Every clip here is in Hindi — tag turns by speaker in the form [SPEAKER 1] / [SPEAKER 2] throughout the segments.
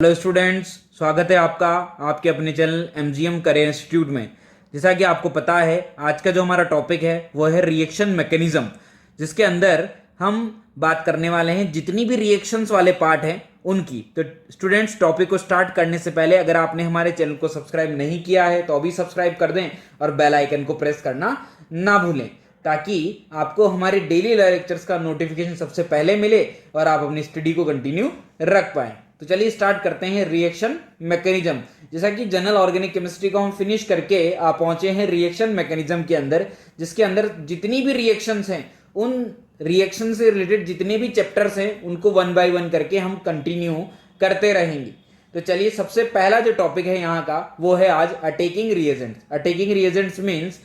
[SPEAKER 1] हेलो स्टूडेंट्स, स्वागत है आपका आपके अपने चैनल एमजीएम करियर इंस्टीट्यूट में। जैसा कि आपको पता है, आज का जो हमारा टॉपिक है वो है रिएक्शन मैकेनिज्म, जिसके अंदर हम बात करने वाले हैं जितनी भी रिएक्शंस वाले पार्ट हैं उनकी। तो स्टूडेंट्स, टॉपिक को स्टार्ट करने से पहले अगर आपने हमारे चैनल को सब्सक्राइब नहीं किया है तो अभी सब्सक्राइब कर दें और बेल आइकन को प्रेस करना ना भूलें, ताकि आपको हमारे डेली लेक्चर्स का नोटिफिकेशन सबसे पहले मिले और आप अपनी स्टडी को कंटिन्यू रख पाएं। तो चलिए स्टार्ट करते हैं रिएक्शन मैकेनिज्म। जैसा कि जनरल ऑर्गेनिक केमिस्ट्री को हम फिनिश करके आप पहुंचे हैं रिएक्शन मैकेनिज्म के अंदर, जिसके अंदर जितनी भी रिएक्शंस हैं उन रिएक्शन से रिलेटेड जितने भी चैप्टर्स हैं उनको वन बाय वन करके हम कंटिन्यू करते रहेंगे। तो चलिए, सबसे पहला जो टॉपिक है यहाँ का वो है आज attacking reagents. Attacking reagents means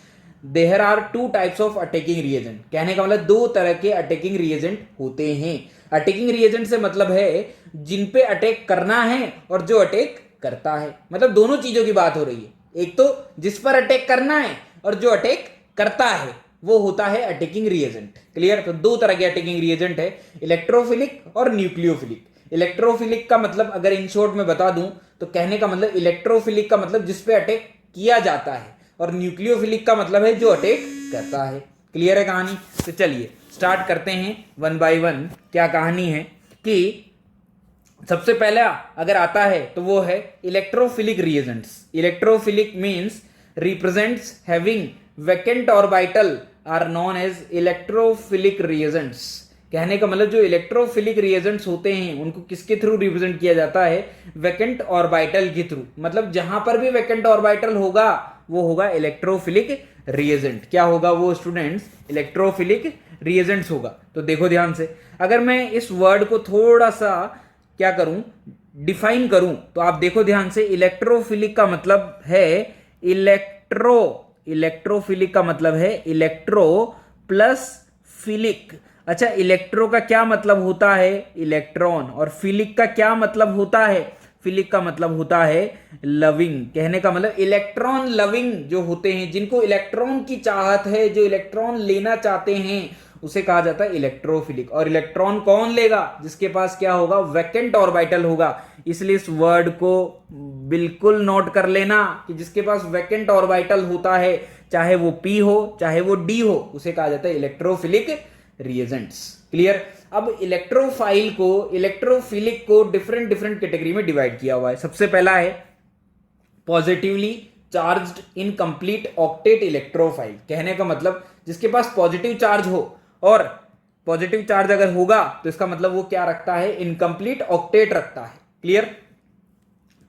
[SPEAKER 1] there are two types of attacking reagent. कहने का मतलब दो तरह के अटैकिंग रिएजेंट होते हैं। अटैकिंग रिएजेंट से मतलब है जिन पे अटैक करना है और जो अटैक करता है, मतलब दोनों चीजों की बात हो रही है। एक तो जिस पर अटैक करना है और जो अटैक करता है वो होता है अटैकिंग रिएजेंट। क्लियर? तो दो तरह के अटैकिंग रिएजेंट है, इलेक्ट्रोफिलिक और न्यूक्लियोफिलिक। इलेक्ट्रोफिलिक का मतलब अगर इन शॉर्ट में बता दूं तो कहने का मतलब इलेक्ट्रोफिलिक का मतलब जिस पे अटैक किया जाता है और न्यूक्लियोफिलिक का मतलब है जो अटैक करता है। क्लियर है कहानी? तो चलिए स्टार्ट करते हैं वन बाय वन। क्या कहानी है कि सबसे पहला अगर आता है तो वो है electrophilic reagents. Electrophilic means represents having vacant orbital are known as electrophilic reagents. कहने का मतलब जो इलेक्ट्रोफिलिक रिएजेंट्स होते हैं उनको किसके थ्रू रिप्रेजेंट किया जाता है? वैकेंट ऑर्बिटल के थ्रू। मतलब जहां पर भी वैकेंट ऑर्बिटल होगा वो होगा इलेक्ट्रोफिलिक रिएजेंट। क्या होगा वो स्टूडेंट्स? इलेक्ट्रोफिलिक रिएजेंट्स होगा। तो देखो ध्यान से, अगर मैं इस वर्ड को थोड़ा सा क्या करूं, डिफाइन करूं, तो आप देखो ध्यान से। इलेक्ट्रोफिलिक का मतलब है इलेक्ट्रोफिलिक का मतलब है इलेक्ट्रो प्लस फिलिक। अच्छा, इलेक्ट्रो का क्या मतलब होता है? इलेक्ट्रॉन। और फिलिक का क्या मतलब होता है? फिलिक का मतलब होता है लविंग। कहने का मतलब इलेक्ट्रॉन लविंग जो होते हैं, जिनको इलेक्ट्रॉन की चाहत है, जो इलेक्ट्रॉन लेना चाहते हैं, उसे कहा जाता है इलेक्ट्रोफिलिक। और इलेक्ट्रॉन कौन लेगा? जिसके पास क्या होगा? वैकेंट ऑर्बिटल होगा। इसलिए इस वर्ड को बिल्कुल नोट कर लेना कि जिसके पास वैकेंट ऑर्बिटल होता है, चाहे वो पी हो चाहे वो डी हो, उसे कहा जाता है इलेक्ट्रोफिलिक रिएजेंट्स। क्लियर? अब इलेक्ट्रोफिलिक को डिफरेंट डिफरेंट कैटेगरी में डिवाइड किया हुआ है। सबसे पहला है positively charged incomplete octet electrophile. कहने का मतलब जिसके पास पॉजिटिव चार्ज हो, और पॉजिटिव चार्ज अगर होगा तो इसका मतलब वो क्या रखता है? इनकम्प्लीट ऑक्टेट रखता है। क्लियर?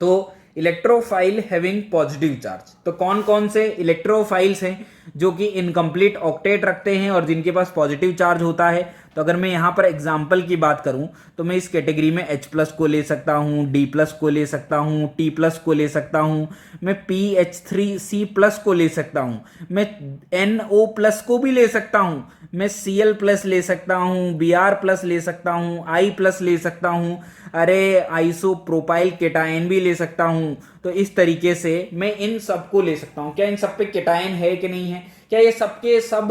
[SPEAKER 1] तो इलेक्ट्रोफाइल हैविंग पॉजिटिव चार्ज। तो कौन कौन से इलेक्ट्रोफाइल्स हैं जो कि इनकम्प्लीट ऑक्टेट रखते हैं और जिनके पास पॉजिटिव चार्ज होता है? तो अगर मैं यहां पर एग्जांपल की बात करूं तो मैं इस कैटेगरी में H+ को ले सकता हूं, D+ को ले सकता हूं, T+ को ले सकता हूं, मैं PH3C+ को ले सकता हूं, मैं NO+ को भी ले सकता हूं, मैं Cl+ ले सकता हूं, Br+ ले सकता हूं, I+ ले सकता हूं, अरे आइसोप्रोपाइल केटायन भी ले सकता हूं। तो इस तरीके से मैं इन सब को ले सकता हूं। क्या इन सब पे केटायन है कि नहीं है? क्या ये सबके सब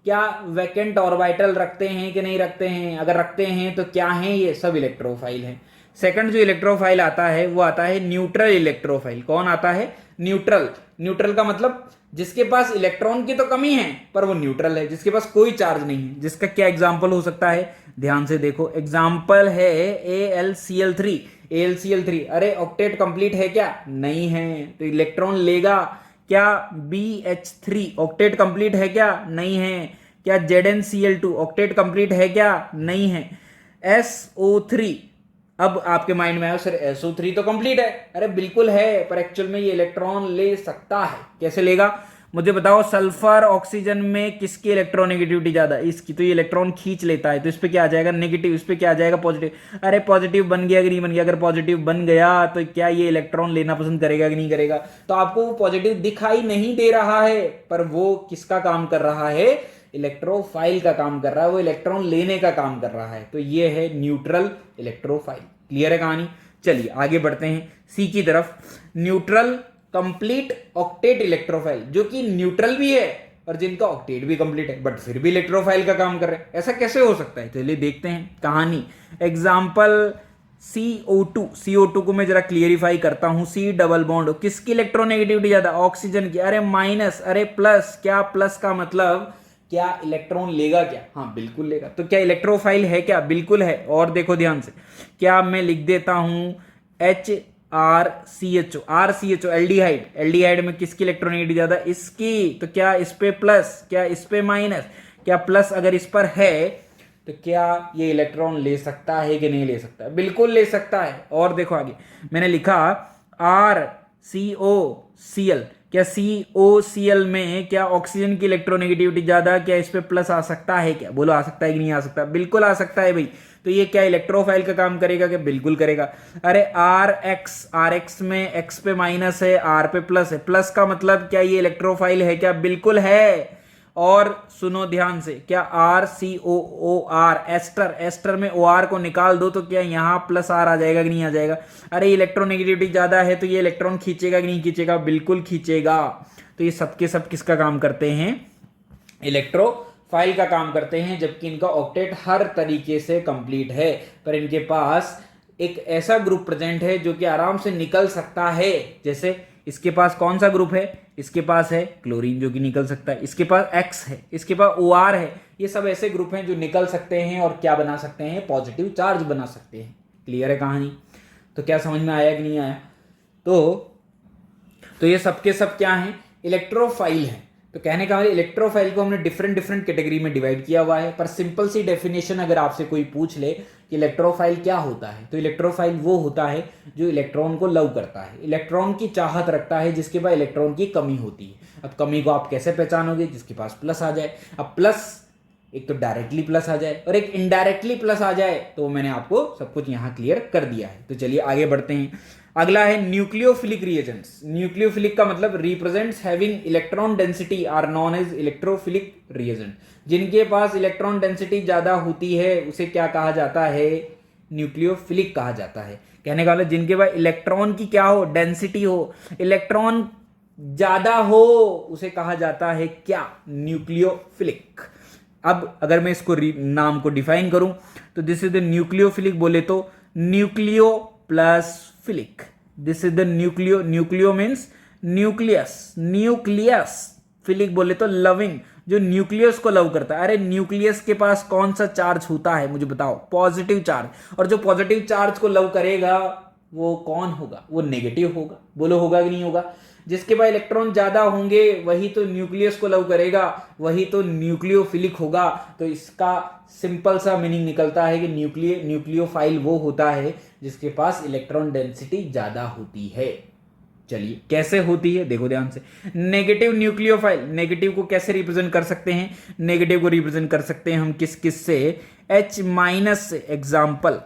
[SPEAKER 1] क्या वैकेंट ऑर्बिटल रखते हैं कि नहीं रखते हैं? अगर रखते हैं तो क्या हैं? ये सब इलेक्ट्रोफाइल हैं। सेकंड जो इलेक्ट्रोफाइल आता है वो आता है न्यूट्रल इलेक्ट्रोफाइल। कौन आता है? न्यूट्रल। न्यूट्रल का मतलब जिसके पास इलेक्ट्रॉन की तो कमी है पर वो न्यूट्रल है, जिसके पास कोई चार्ज नहीं है। जिसका क्या एग्जाम्पल हो सकता है? ध्यान से देखो, एग्जाम्पल है AlCl3। AlCl3, अरे ऑक्टेट कंप्लीट है क्या? नहीं है, तो इलेक्ट्रॉन लेगा क्या? BH3 ऑक्टेट कंप्लीट है क्या? नहीं है। क्या ZnCl2 ऑक्टेट कंप्लीट है क्या? नहीं है। SO3, अब आपके माइंड में आया सर SO3 तो कंप्लीट है। अरे बिल्कुल है, पर एक्चुअल में ये इलेक्ट्रॉन ले सकता है। कैसे लेगा मुझे बताओ? सल्फर ऑक्सीजन में किसकी इलेक्ट्रोनेगेटिविटी ज्यादा? इसकी। तो ये इलेक्ट्रॉन खींच लेता है, तो इस पे क्या आ जाएगा? नेगेटिव। इस पे क्या आ जाएगा? पॉजिटिव। अरे पॉजिटिव बन गया कि नहीं बन गया? अगर पॉजिटिव बन गया तो क्या ये इलेक्ट्रॉन लेना पसंद करेगा कि नहीं करेगा? तो आपको वो पॉजिटिव दिखाई नहीं दे रहा है, पर वो किसका काम कर रहा है? इलेक्ट्रोफाइल का काम कर रहा है, वो इलेक्ट्रॉन लेने का काम कर रहा है। तो ये है न्यूट्रल इलेक्ट्रोफाइल। क्लियर है कहानी? चलिए आगे बढ़ते हैं सी की तरफ। न्यूट्रल कंप्लीट ऑक्टेट इलेक्ट्रोफाइल, जो कि न्यूट्रल भी है और जिनका ऑक्टेट भी कंप्लीट है बट फिर भी इलेक्ट्रोफाइल का काम कर रहे हैं। ऐसा कैसे हो सकता है? चलिए देखते हैं कहानी। एग्जाम्पल CO2 को मैं जरा क्लियरिफाई करता हूं, C डबल बॉन्ड, किसकी इलेक्ट्रोनेगेटिविटी ज्यादा? ऑक्सीजन की। अरे माइनस, अरे प्लस, क्या प्लस का मतलब क्या इलेक्ट्रॉन लेगा क्या? हाँ बिल्कुल लेगा। तो क्या इलेक्ट्रोफाइल है क्या? बिल्कुल है। और देखो ध्यान से, क्या मैं लिख देता हूं RCHO, एल्डिहाइड में किसकी इलेक्ट्रोनेगेटिविटी ज्यादा? इसकी। तो क्या इस पे प्लस, क्या इस पे माइनस? क्या प्लस अगर इस पर है तो क्या ये इलेक्ट्रॉन ले सकता है कि नहीं ले सकता? बिल्कुल ले सकता है। और देखो आगे मैंने लिखा RCOCl, क्या COCl में क्या ऑक्सीजन की इलेक्ट्रोनेगेटिविटी ज्यादा? क्या इस पे प्लस आ सकता है क्या? बोलो आ सकता है कि नहीं आ सकता? बिल्कुल आ सकता है भाई। तो ये क्या इलेक्ट्रोफाइल का काम करेगा क्या? बिल्कुल करेगा। अरे RX में X पे माइनस है, R पे प्लस है, प्लस का मतलब क्या ये इलेक्ट्रोफाइल है क्या? बिल्कुल है। और सुनो ध्यान से, क्या RCOOR, एस्टर में OR को निकाल दो तो क्या यहां प्लस R आ जाएगा कि नहीं आ जाएगा? अरे इलेक्ट्रोनेगेटिविटी ज्यादा है तो ये इलेक्ट्रॉन खींचेगा कि नहीं खींचेगा? बिल्कुल खींचेगा। तो ये सब के सब किसका काम करते हैं? इलेक्ट्रोफाइल का काम करते हैं, जबकि इनका ऑक्टेट हर तरीके से कंप्लीट है, पर इनके पास एक ऐसा ग्रुप प्रेजेंट है जो कि आराम से निकल सकता है। जैसे इसके पास कौन सा ग्रुप है? इसके पास है क्लोरीन जो कि निकल सकता है, इसके पास X है, इसके पास OR है। ये सब ऐसे ग्रुप हैं जो निकल सकते हैं और क्या बना सकते हैं? पॉजिटिव चार्ज बना सकते हैं। क्लियर है कहानी? तो क्या समझ में आया कि नहीं आया? तो ये सबके सब क्या हैं? इलेक्ट्रोफाइल हैं। तो कहने का मतलब इलेक्ट्रोफाइल को हमने डिफरेंट कैटेगरी में डिवाइड किया हुआ है। पर सिंपल सी डेफिनेशन अगर आपसे कोई पूछ ले कि इलेक्ट्रोफाइल क्या होता है, तो इलेक्ट्रोफाइल वो होता है जो इलेक्ट्रॉन को लव करता है, इलेक्ट्रॉन की चाहत रखता है, जिसके पास इलेक्ट्रॉन की कमी होती है। अब कमी को आप कैसे पहचानोगे? जिसके पास प्लस आ जाए। अब प्लस एक तो डायरेक्टली प्लस आ जाए और एक इनडायरेक्टली प्लस आ जाए, तो मैंने आपको सब कुछ यहां क्लियर कर दिया है। तो चलिए आगे बढ़ते हैं। अगला है न्यूक्लियोफिलिक रिएजेंट्स। न्यूक्लियोफिलिक का मतलब represents having electron density are non as electrophilic reagent. जिनके पास इलेक्ट्रॉन डेंसिटी ज्यादा होती है उसे क्या कहा जाता है? न्यूक्लियोफिलिक कहा जाता है। कहने का मतलब जिनके पास इलेक्ट्रॉन की क्या हो? डेंसिटी हो, इलेक्ट्रॉन ज्यादा हो, उसे कहा जाता है क्या? न्यूक्लियोफिलिक। अब अगर मैं इसको नाम को डिफाइन करूं तो दिस इज द न्यूक्लियोफिलिक, बोले तो nucleo plus philic. This is the nucleo means nucleus, philic बोले तो लविंग, जो न्यूक्लियस को लव करता है। अरे न्यूक्लियस के पास कौन सा चार्ज होता है मुझे बताओ? Positive charge. और जो पॉजिटिव चार्ज को लव करेगा वो कौन होगा? वो नेगेटिव होगा। बोलो होगा कि नहीं होगा? जिसके पास इलेक्ट्रॉन ज्यादा होंगे वही तो न्यूक्लियस को लव करेगा, वही तो न्यूक्लियोफिलिक होगा। तो इसका सिंपल सा मीनिंग निकलता है कि न्यूक्लियोफाइल वो होता है जिसके पास इलेक्ट्रॉन डेंसिटी ज्यादा होती है। चलिए कैसे होती है देखो ध्यान से। नेगेटिव न्यूक्लियोफाइल, नेगेटिव को कैसे रिप्रेजेंट कर सकते हैं? नेगेटिव को रिप्रेजेंट कर सकते हैं हम किस से? H माइनस से, एग्जाम्पल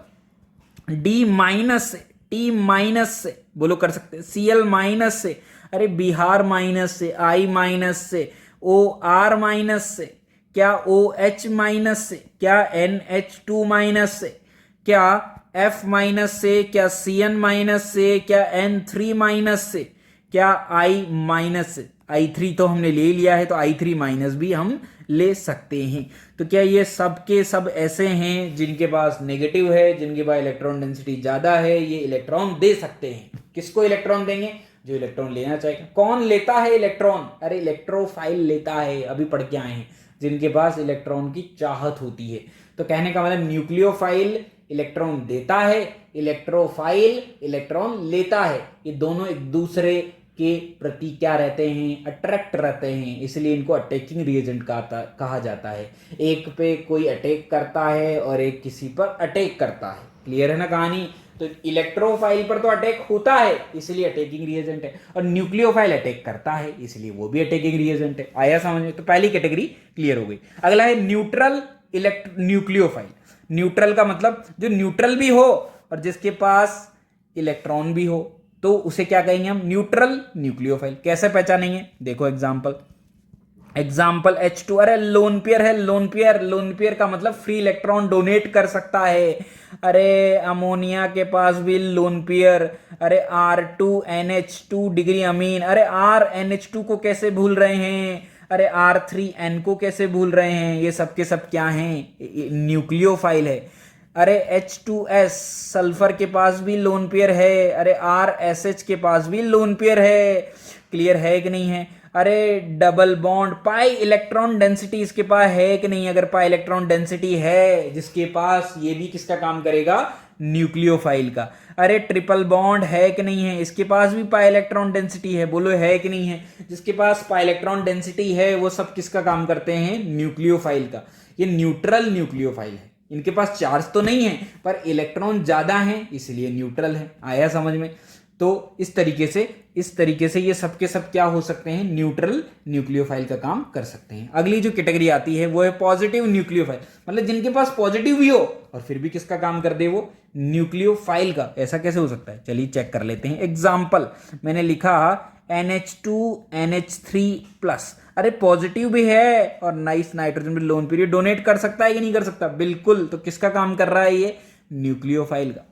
[SPEAKER 1] D माइनस से, T माइनस से, बोलो कर सकते हैं। Cl माइनस से, अरे बिहार माइनस से, I माइनस से, OR माइनस से, क्या OH माइनस से, क्या NH2 माइनस से, क्या F माइनस से, क्या Cn माइनस से, क्या N3 माइनस से, क्या I माइनस से। I3 तो हमने ले लिया है तो I3 माइनस भी हम ले सकते हैं। तो क्या ये सब के सब ऐसे हैं जिनके पास नेगेटिव है, जिनके पास इलेक्ट्रॉन डेंसिटी ज्यादा है, ये इलेक्ट्रॉन दे सकते हैं। किसको इलेक्ट्रॉन देंगे? जो इलेक्ट्रॉन लेना चाहेगा। कौन लेता है इलेक्ट्रॉन? अरे इलेक्ट्रोफाइल लेता है, अभी पढ़ के आए हैं, जिनके पास इलेक्ट्रॉन की चाहत होती है। तो कहने का मतलब न्यूक्लियोफाइल इलेक्ट्रॉन देता है, इलेक्ट्रोफाइल इलेक्ट्रॉन लेता है। ये दोनों एक दूसरे के प्रति क्या रहते हैं? अट्रैक्ट रहते हैं, इसलिए इनको अटैचिंग रिएजेंट कहा जाता है। एक पे कोई अटैक करता है और एक किसी पर अटैक करता है। क्लियर है ना कहानी? तो इलेक्ट्रोफाइल पर तो अटैक होता है इसलिए अटैकिंग रिएजेंट है, और न्यूक्लियोफाइल अटैक करता है इसलिए वो भी अटैकिंग रिएजेंट है। आया समझ में? तो पहली कैटेगरी क्लियर हो गई। अगला है न्यूट्रल न्यूक्लियोफाइल। न्यूट्रल का मतलब जो न्यूट्रल भी हो और जिसके पास इलेक्ट्रॉन भी हो, तो उसे क्या कहेंगे हम? Neutral nucleophile. कैसे पहचानेंगे? देखो एग्जांपल H2, अरे लोन पेयर है, लोन पेयर का मतलब फ्री इलेक्ट्रॉन डोनेट कर सकता है। अरे अमोनिया के पास भी लोन पेयर, अरे R2NH2 डिग्री अमीन, अरे RNH2 को कैसे भूल रहे हैं? अरे R3N को कैसे भूल रहे हैं? ये सब के सब क्या हैं? न्यूक्लियोफाइल है। अरे H2S सल्फर के पास भी लोन पेयर है, अरे RSH के पास भी लोन पेयर है, क्लियर है कि नहीं है। अरे double bond pi electron density इसके पास है कि नहीं, अगर पाई इलेक्ट्रॉन डेंसिटी है जिसके पास, ये भी किसका काम करेगा, न्यूक्लियोफाइल का। अरे ट्रिपल बॉन्ड है कि नहीं है, इसके पास भी पाई इलेक्ट्रॉन डेंसिटी है, बोलो है कि नहीं है। जिसके पास पाई इलेक्ट्रॉन डेंसिटी है वो सब किसका काम करते हैं, न्यूक्लियोफाइल का। ये न्यूट्रल न्यूक्लियोफाइल है, इनके पास चार्ज तो नहीं है पर इलेक्ट्रॉन ज्यादा है इसलिए न्यूट्रल है। आया समझ में। तो इस तरीके से ये सब के सब क्या हो सकते हैं, न्यूट्रल न्यूक्लियोफाइल का काम कर सकते हैं। अगली जो कैटेगरी आती है वो है पॉजिटिव न्यूक्लियोफाइल, मतलब जिनके पास पॉजिटिव भी हो और फिर भी किसका काम कर दे, वो न्यूक्लियोफाइल का। ऐसा कैसे हो सकता है, चलिए चेक कर लेते हैं। एग्जाम्पल मैंने लिखा NH2NH3+, अरे पॉजिटिव भी है और नाइस नाइट्रोजन भी लोन पीरियड डोनेट कर सकता है कि नहीं कर सकता, बिल्कुल। तो किसका काम कर रहा है ये, न्यूक्लियोफाइल का।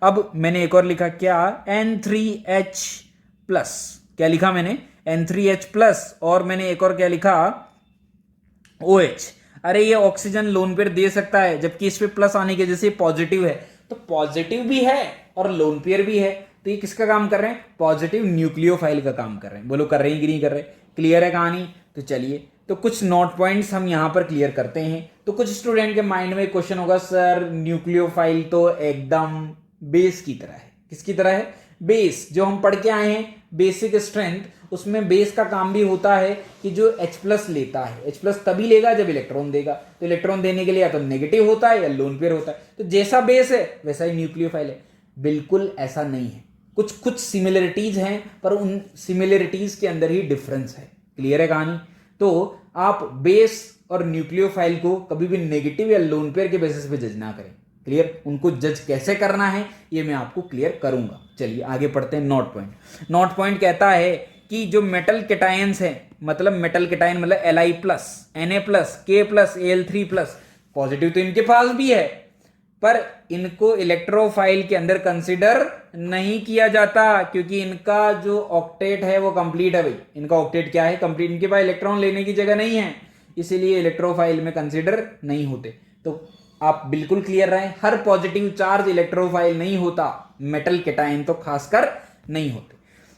[SPEAKER 1] अब मैंने एक और लिखा क्या, N3H+, क्या लिखा मैंने, N3H+, और मैंने एक और क्या लिखा, OH। अरे ये ऑक्सीजन लोन पेयर दे सकता है जबकि इस पे प्लस आने की वजह से पॉजिटिव है, तो पॉजिटिव भी है और लोन पेयर भी है, तो ये किसका काम कर रहे हैं, पॉजिटिव न्यूक्लियोफाइल का काम कर रहे हैं। बोलो कर रहे हैं कि नहीं कर रहे, क्लियर है कहानी। तो चलिए, तो कुछ नोट पॉइंट्स हम यहां पर क्लियर करते हैं। तो कुछ स्टूडेंट के माइंड में क्वेश्चन होगा, सर न्यूक्लियोफाइल तो एकदम बेस की तरह है। किसकी तरह है, बेस। जो हम पढ़ के आए हैं बेसिक स्ट्रेंथ, उसमें बेस का काम भी होता है कि जो H+ लेता है, H+ तभी लेगा जब इलेक्ट्रॉन देगा, तो इलेक्ट्रॉन देने के लिए या तो नेगेटिव होता है या लोन पेयर होता है। तो जैसा बेस है वैसा ही न्यूक्लियोफाइल है, बिल्कुल ऐसा नहीं है। कुछ कुछ सिमिलरिटीज हैं पर उन सिमिलरिटीज के अंदर ही डिफरेंस है। क्लियर है कहानी। तो आप बेस और न्यूक्लियोफाइल को कभी भी नेगेटिव या लोन पेयर के बेसिस पे जज ना करें। क्लियर, उनको जज कैसे करना है ये मैं आपको क्लियर करूंगा। चलिए आगे पढ़ते हैं। नोट पॉइंट, नोट पॉइंट कहता है कि जो मेटल कैटायंस है, मतलब मेटल कैटायन मतलब Li+, Na+, K+, Al3+, positive तो इनके पास भी है पर इनको इलेक्ट्रोफाइल के अंदर कंसिडर नहीं किया जाता क्योंकि इनका जो ऑक्टेट है वो कंप्लीट है। भाई इनका ऑक्टेट क्या है, कंप्लीट। इनके पास इलेक्ट्रॉन लेने की जगह नहीं है, इसीलिए इलेक्ट्रोफाइल में कंसिडर नहीं होते। तो आप बिल्कुल क्लियर रहें, हर पॉजिटिव चार्ज इलेक्ट्रोफाइल नहीं होता, मेटल कैटायन तो खासकर नहीं होते।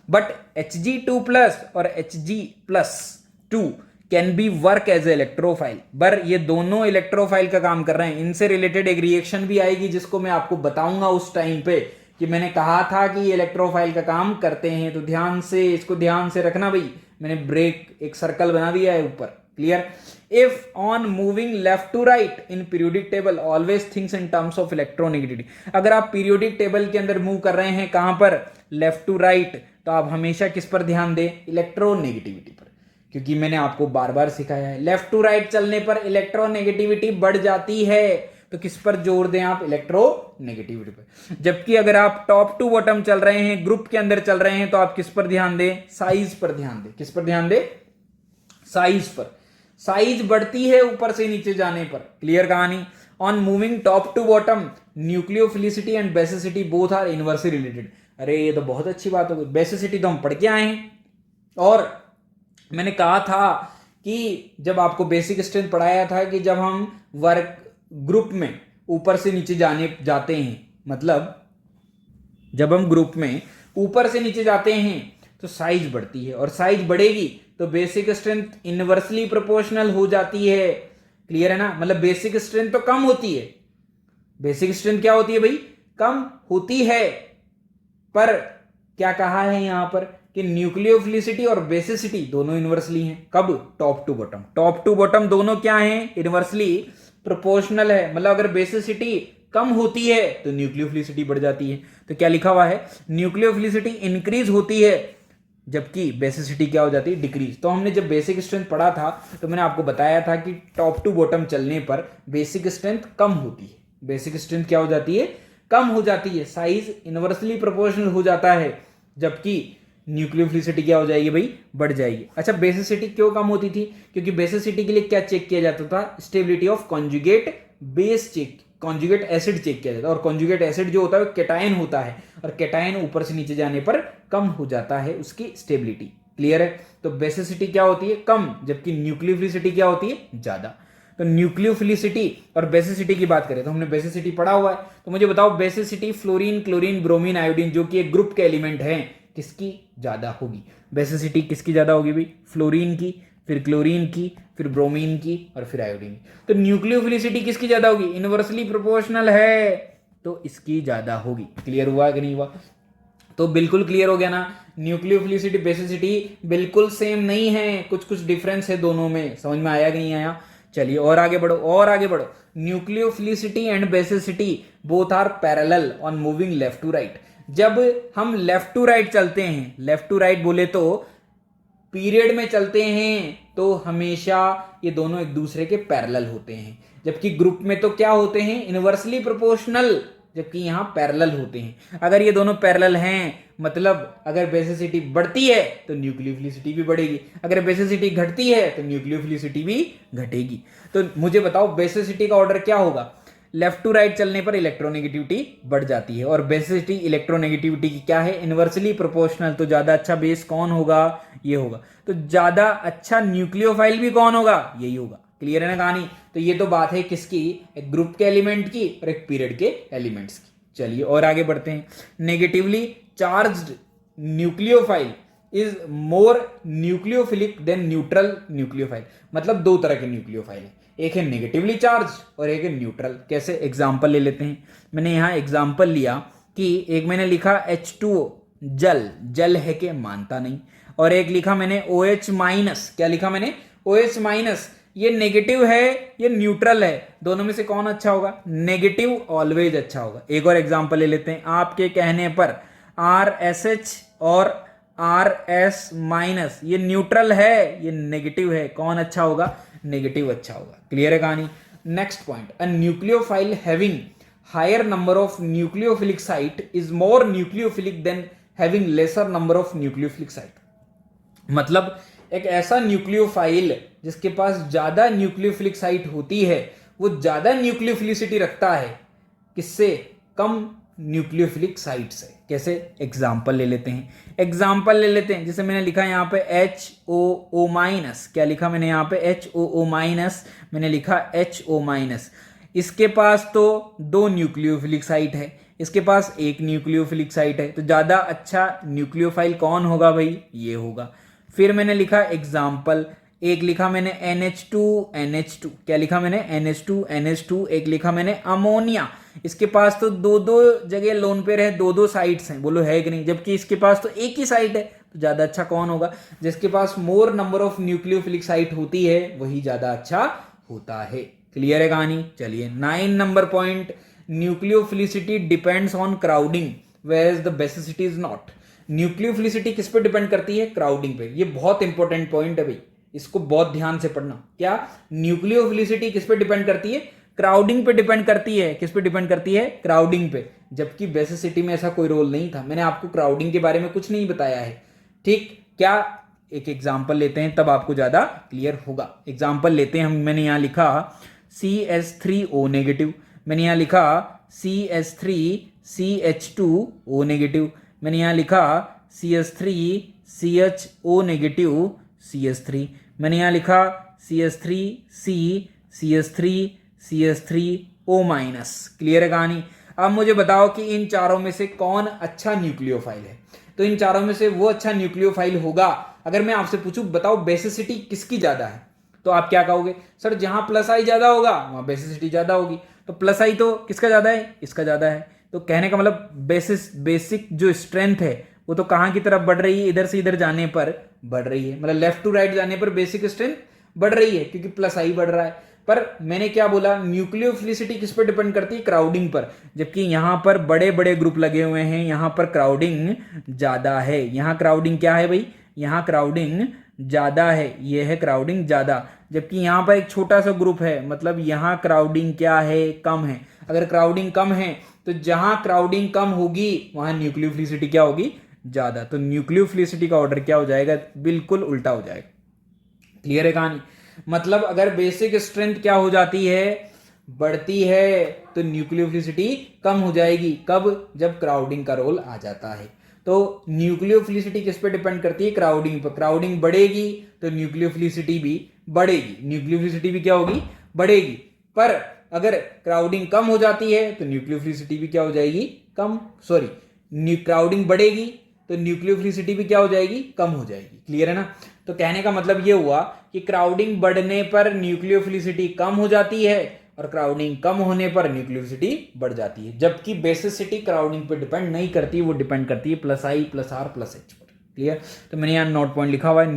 [SPEAKER 1] बट Hg2+ और Hg+2 can be work as electrophile. पर ये दोनों इलेक्ट्रोफाइल का काम कर रहे हैं। इनसे रिलेटेड एक रिएक्शन भी आएगी जिसको मैं आपको बताऊंगा उस टाइम पे, कि मैंने कहा था कि ये इलेक्ट्रोफाइल का काम करते हैं। तो ध्यान से इसको ध्यान से रखना भाई, मैंने ब्रेक एक सर्कल बना दिया है ऊपर। Clear. If on moving left to right in periodic table always thinks in terms of electronegativity. अगर आप पीरियोडिक टेबल के अंदर मूव कर रहे हैं कहां पर, लेफ्ट टू राइट, तो आप हमेशा किस पर ध्यान दें, इलेक्ट्रोनेगेटिविटी पर। क्योंकि मैंने आपको बार बार सिखाया है लेफ्ट टू राइट चलने पर इलेक्ट्रोनेगेटिविटी बढ़ जाती है, तो किस पर जोर दें आप, इलेक्ट्रोनेगेटिविटी पर। जबकि अगर आप टॉप टू बॉटम चल रहे हैं, ग्रुप के अंदर चल रहे हैं, तो आप किस पर ध्यान दें, साइज पर ध्यान दें। किस पर ध्यान दें, साइज पर। साइज बढ़ती है ऊपर से नीचे जाने पर। क्लियर कहानी। On moving top to bottom nucleophilicity and basicity both are inversely related. अरे ये तो बहुत अच्छी बात हो गई, बेसिसिटी तो हम पढ़ के आए हैं और मैंने कहा था कि जब आपको बेसिक स्ट्रेंथ पढ़ाया था कि जब हम वर्क ग्रुप में ऊपर से नीचे जाते हैं, मतलब जब हम ग्रुप में ऊपर से नीचे जाते हैं तो साइज बढ़ती है और साइज बढ़ेगी तो बेसिक स्ट्रेंथ इनवर्सली प्रोपोर्शनल हो जाती है। क्लियर है ना, मतलब बेसिक स्ट्रेंथ तो कम होती है। बेसिक स्ट्रेंथ क्या होती है भाई, कम होती है। पर क्या कहा है यहां पर कि न्यूक्लियोफिलिसिटी और बेसिसिटी दोनों इनवर्सली हैं। कब, top to bottom. Top to bottom दोनों क्या हैं, इनवर्सली प्रोपोर्शनल है। मतलब अगर बेसिसिटी कम होती है तो न्यूक्लियोफिलिसिटी बढ़ जाती है। तो क्या लिखा हुआ है, न्यूक्लियोफिलिसिटी इंक्रीज होती है जबकि बेसिसिटी क्या हो जाती है, डिक्रीज। तो हमने जब बेसिक स्ट्रेंथ पढ़ा था तो मैंने आपको बताया था कि टॉप टू बॉटम चलने पर बेसिक स्ट्रेंथ कम होती है। बेसिक स्ट्रेंथ क्या हो जाती है, कम हो जाती है। साइज इनवर्सली प्रोपोर्शनल हो जाता है जबकि न्यूक्लियोफिलिसिटी क्या हो जाएगी भाई, बढ़ जाएगी। अच्छा, बेसिसिटी क्यों कम होती थी, क्योंकि बेसिसिटी के लिए क्या चेक किया जाता था, stability of conjugate base check, conjugate acid check किया जाता है। और कॉन्जुगेट एसिड जो होता है वो कैटायन होता है और कैटायन ऊपर से नीचे जाने पर कम हो जाता है उसकी स्टेबिलिटी। क्लियर है। तो बेसिसिटी क्या होती है, कम, जबकि न्यूक्लियोफिलिसिटी क्या होती है, ज्यादा। तो न्यूक्लियोफिलिसिटी और बेसिसिटी की बात करें तो हमने बेसिसिटी पढ़ा हुआ है, तो मुझे बताओ basicity fluorine, chlorine, bromine, iodine जो कि एक ग्रुप के एलिमेंट हैं किसकी ज्यादा होगी? बेसिसिटी किसकी ज्यादा होगी भाई? फ्लोरीन की, फिर क्लोरीन की, फिर ब्रोमीन की और फिर आयोडीन की। तो न्यूक्लियोफिलिसिटी किसकी ज्यादा होगी? इनवर्सली प्रोपोर्शनल है तो इसकी ज्यादा होगी। क्लियर हुआ कि नहीं हुआ? तो बिल्कुल क्लियर हो गया ना, न्यूक्लियोफिलिसिटी बेसिसिटी बिल्कुल सेम नहीं है, कुछ कुछ डिफरेंस है दोनों में। समझ में आया कि नहीं आया? चलिए और आगे बढ़ो और आगे बढ़ो। Nucleophilicity and basicity both are parallel on moving left to right. जब हम लेफ्ट टू राइट चलते हैं, लेफ्ट टू राइट बोले तो पीरियड में चलते हैं, तो हमेशा ये दोनों एक दूसरे के पैरेलल होते हैं। जबकि ग्रुप में तो क्या होते हैं? इनवर्सली प्रोपोर्शनल, जबकि यहां पैरेलल होते हैं। अगर ये दोनों पैरेलल हैं मतलब अगर बेसिसिटी बढ़ती है तो न्यूक्लियोफिलिसिटी भी बढ़ेगी, अगर बेसिसिटी घटती है तो न्यूक्लियोफिलिसिटी भी घटेगी। तो मुझे बताओ बेसिसिटी का ऑर्डर क्या होगा? लेफ्ट टू राइट चलने पर इलेक्ट्रोनेगेटिविटी बढ़ जाती है, और बेसिसिटी इलेक्ट्रोनेगेटिविटी की क्या है? Inversely proportional. तो ज्यादा अच्छा बेस कौन होगा? ये होगा। तो ज्यादा अच्छा न्यूक्लियोफाइल भी कौन होगा? यही होगा। क्लियर है ना कहानी? तो ये तो बात है किसकी? एक ग्रुप के एलिमेंट की और एक पीरियड के एलिमेंट्स की। चलिए और आगे बढ़ते हैं। Negatively charged nucleophile is more nucleophilic than neutral nucleophile. मतलब दो तरह के न्यूक्लियोफाइल है, एक है नेगेटिवली चार्ज और एक है न्यूट्रल। कैसे? एग्जाम्पल ले लेते हैं। मैंने यहाँ एग्जाम्पल लिया कि एक मैंने लिखा H2O जल, जल है कि मानता नहीं, और एक लिखा मैंने OH माइनस। क्या लिखा मैंने? OH minus. ये नेगेटिव है, ये न्यूट्रल है, दोनों में से कौन अच्छा होगा? नेगेटिव ऑलवेज अच्छा होगा। एक और एग्जांपल ले लेते हैं। आपके कहने पर RSH और RS माइनस ये न्यूट्रल है, ये नेगेटिव है, कौन अच्छा होगा? नेगेटिव अच्छा होगा। क्लियर है कहानी? Next point, a nucleophile having higher number of nucleophilic site is more nucleophilic than having lesser number of nucleophilic site. मतलब एक ऐसा न्यूक्लियोफाइल जिसके पास ज्यादा न्यूक्लियोफिलिक साइट होती है वो ज्यादा न्यूक्लियोफिलिसिटी रखता है किससे? कम न्यूक्लियोफिलिक साइट से। कैसे? एग्जाम्पल ले लेते हैं। एग्जाम्पल ले लेते हैं, जैसे मैंने लिखा यहाँ पे HOO माइनस। क्या लिखा मैंने यहाँ पे? HOO minus. मैंने लिखा HO माइनस। इसके पास तो दो न्यूक्लियोफिलिक साइट है, इसके पास एक न्यूक्लियोफिलिक साइट है, तो ज्यादा अच्छा न्यूक्लियोफाइल कौन होगा भाई? ये होगा। फिर मैंने लिखा एग्जाम्पल, एक लिखा मैंने NH2। क्या लिखा मैंने? NH2। एक लिखा मैंने अमोनिया। इसके पास तो दो दो जगह लोन पेयर है, दो दो साइड्स हैं, बोलो है कि नहीं? जबकि इसके पास तो एक ही साइट है, तो ज्यादा अच्छा कौन होगा? जिसके पास more number of nucleophilic site होती है वही ज्यादा अच्छा होता है। क्लियर है कहानी? चलिए 9 number point, nucleophilicity depends on crowding where the basicity is not. Nucleophilicity किस पे डिपेंड करती है? क्राउडिंग पे। ये बहुत इंपॉर्टेंट पॉइंट है भाई, इसको बहुत ध्यान से पढ़ना। क्या? न्यूक्लियोफिलिसिटी किस पे डिपेंड करती है? क्राउडिंग पे डिपेंड करती है। किस पे डिपेंड करती है? क्राउडिंग पे। जबकि बेसिसिटी में ऐसा कोई रोल नहीं था, मैंने आपको क्राउडिंग के बारे में कुछ नहीं बताया है। ठीक? क्या? एक एग्जाम्पल लेते हैं तब आपको ज्यादा क्लियर होगा। एग्जाम्पल लेते हैं हम। मैंने यहां लिखा CH3O नेगेटिव, मैंने यहां लिखा CH3CH2O नेगेटिव, मैंने यहां लिखा CH3CHO नेगेटिव CH3, मैंने यहां लिखा CH3CH3CH3O माइनस। क्लियर है कहानी? अब मुझे बताओ कि इन चारों में से कौन अच्छा न्यूक्लियोफाइल है? तो इन चारों में से वो अच्छा न्यूक्लियोफाइल होगा। अगर मैं आपसे पूछूं बताओ बेसिसिटी किसकी ज्यादा है, तो आप क्या कहोगे? सर जहां प्लस आई ज्यादा होगा वहां बेसिसिटी ज्यादा होगी। तो प्लस आई तो किसका ज्यादा है? इसका ज्यादा है। तो कहने का मतलब बेसिक जो स्ट्रेंथ है वो तो कहां की तरफ बढ़ रही है? इधर से इधर जाने पर बढ़ रही है। मतलब लेफ्ट टू राइट जाने पर बेसिक स्ट्रेंथ बढ़ रही है क्योंकि प्लस आई बढ़ रहा है। पर मैंने क्या बोला? न्यूक्लियोफिलिसिटी किस पर डिपेंड करती है? क्राउडिंग पर। जबकि यहां पर बड़े बड़े ग्रुप लगे हुए हैं, यहां पर क्राउडिंग ज्यादा है। यहां क्राउडिंग क्या है भाई? यहां क्राउडिंग ज्यादा है, ये है क्राउडिंग ज्यादा। जबकि यहां पर एक छोटा सा ग्रुप है, मतलब यहां क्राउडिंग क्या है? कम है। अगर क्राउडिंग कम है तो जहां क्राउडिंग कम होगी वहां न्यूक्लियोफिलिसिटी क्या होगी? ज्यादा। तो न्यूक्लियोफिलिसिटी का ऑर्डर क्या हो जाएगा? बिल्कुल उल्टा हो जाएगा। क्लियर है कहानी? मतलब अगर बेसिक स्ट्रेंथ क्या हो जाती है? बढ़ती है, तो न्यूक्लियोफिलिसिटी कम हो जाएगी। कब? जब क्राउडिंग का रोल आ जाता है। तो न्यूक्लियोफिलिसिटी किस पे डिपेंड करती है? क्राउडिंग पर। क्राउडिंग बढ़ेगी तो न्यूक्लियोफिलिसिटी भी बढ़ेगी। न्यूक्लियोफिलिसिटी भी क्या होगी? बढ़ेगी, पर अगर क्राउडिंग कम हो जाती है तो न्यूक्लियोफिलिसिटी भी क्या हो जाएगी, कम, सॉरी क्राउडिंग बढ़ेगी तो न्यूक्लियोफिलिसिटी भी क्या हो जाएगी, कम हो जाएगी। क्लियर है ना। तो कहने का मतलब ये हुआ कि क्राउडिंग बढ़ने पर न्यूक्लियोफिलिसिटी कम हो जाती है और क्राउडिंग कम होने पर न्यूक्लियोसिटी बढ़ जाती है, जबकि बेसिसिटी क्राउडिंग पर डिपेंड नहीं करती, वो डिपेंड करती है +I +R +H पर। क्लियर। तो मैंने यहाँ नोट पॉइंट लिखा हुआ है,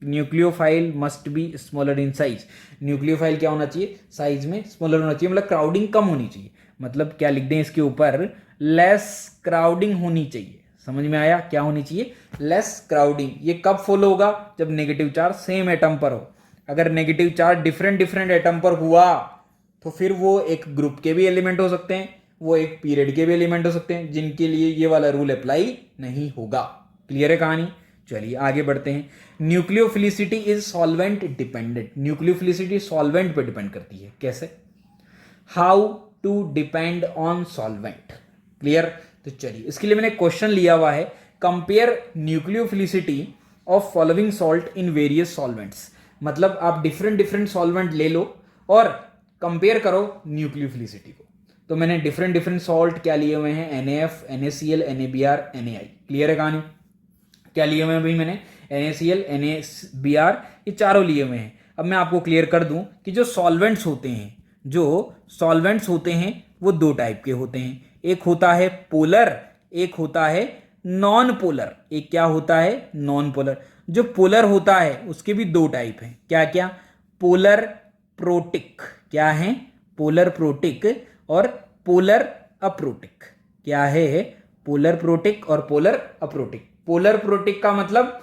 [SPEAKER 1] nucleophile must be smaller in size. Nucleophile क्या होना चाहिए, साइज में स्मॉलर होना चाहिए, मतलब क्राउडिंग कम होनी चाहिए। मतलब क्या लिख दें इसके ऊपर, लेस क्राउडिंग होनी चाहिए। समझ में आया, क्या होनी चाहिए, लेस क्राउडिंग। ये कब फॉलो होगा, जब नेगेटिव चार्ज सेम एटम पर हो। अगर negative charge different different atom पर हुआ तो फिर वो एक ग्रुप के भी एलिमेंट हो सकते हैं, वो एक पीरियड के भी एलिमेंट हो सकते हैं, जिनके लिए ये वाला रूल अप्लाई नहीं होगा। क्लियर है कहानी। चलिए आगे बढ़ते हैं। Nucleophilicity is solvent dependent. Nucleophilicity solvent पर डिपेंड करती है। कैसे, how to depend on solvent. Clear. तो चलिए इसके लिए मैंने क्वेश्चन लिया हुआ है, compare nucleophilicity of following salt in various solvents. मतलब आप डिफरेंट डिफरेंट सॉल्वेंट ले लो और कंपेयर करो न्यूक्लियोफिलिसिटी को। तो मैंने डिफरेंट डिफरेंट सॉल्ट क्या लिए हुए हैं, NaF, NaCl, NaBr, NaI। Clear है कहानी। क्या लिए हुए हैं भाई मैंने, NaCl, NaBr, ये चारों लिए हुए हैं। अब मैं आपको क्लियर कर दूं कि जो सॉल्वेंट्स होते हैं वो दो टाइप के होते हैं। एक होता है पोलर, एक होता है नॉन पोलर। एक क्या होता है, नॉन पोलर। जो पोलर होता है उसके भी दो टाइप हैं। क्या क्या, पोलर प्रोटिक। क्या है, पोलर प्रोटिक और पोलर अप्रोटिक। क्या है, पोलर प्रोटिक और पोलर अप्रोटिक। पोलर प्रोटिक का मतलब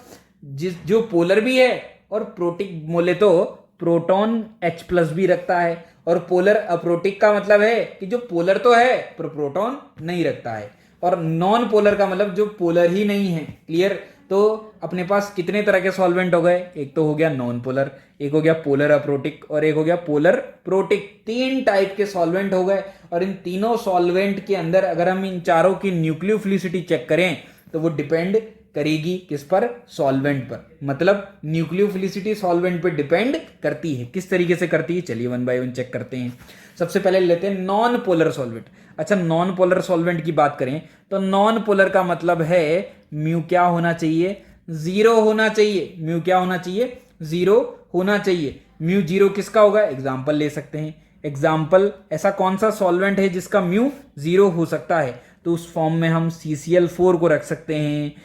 [SPEAKER 1] जो पोलर भी है और प्रोटिक बोले तो प्रोटॉन H+ भी रखता है, और पोलर अप्रोटिक का मतलब है कि जो पोलर तो है पर प्रोटॉन नहीं रखता है, और नॉन पोलर का मतलब जो पोलर ही नहीं है। क्लियर। तो अपने पास कितने तरह के सॉल्वेंट हो गए, एक तो हो गया नॉन पोलर, एक हो गया पोलर अप्रोटिक और एक हो गया पोलर प्रोटिक। 3 टाइप के सॉल्वेंट हो गए, और इन तीनों सॉल्वेंट के अंदर अगर हम इन चारों की न्यूक्लियोफिलिसिटी चेक करें तो वो डिपेंड करेगी किस पर, सॉल्वेंट पर। मतलब न्यूक्लियोफिलिसिटी सॉल्वेंट पर डिपेंड करती है। किस तरीके से करती है, चलिए 1 बाय 1 चेक करते हैं। सबसे पहले लेते हैं नॉन पोलर सॉल्वेंट। अच्छा, नॉन पोलर सॉल्वेंट की बात करें तो नॉन पोलर का मतलब है म्यू क्या होना चाहिए, 0 होना चाहिए। म्यू क्या होना चाहिए, 0 होना चाहिए। म्यू 0 किसका होगा, एग्जाम्पल ले सकते हैं। एग्जाम्पल, ऐसा कौन सा सॉल्वेंट है जिसका म्यू 0 हो सकता है, तो उस फॉर्म में हम CCl4 को रख सकते हैं,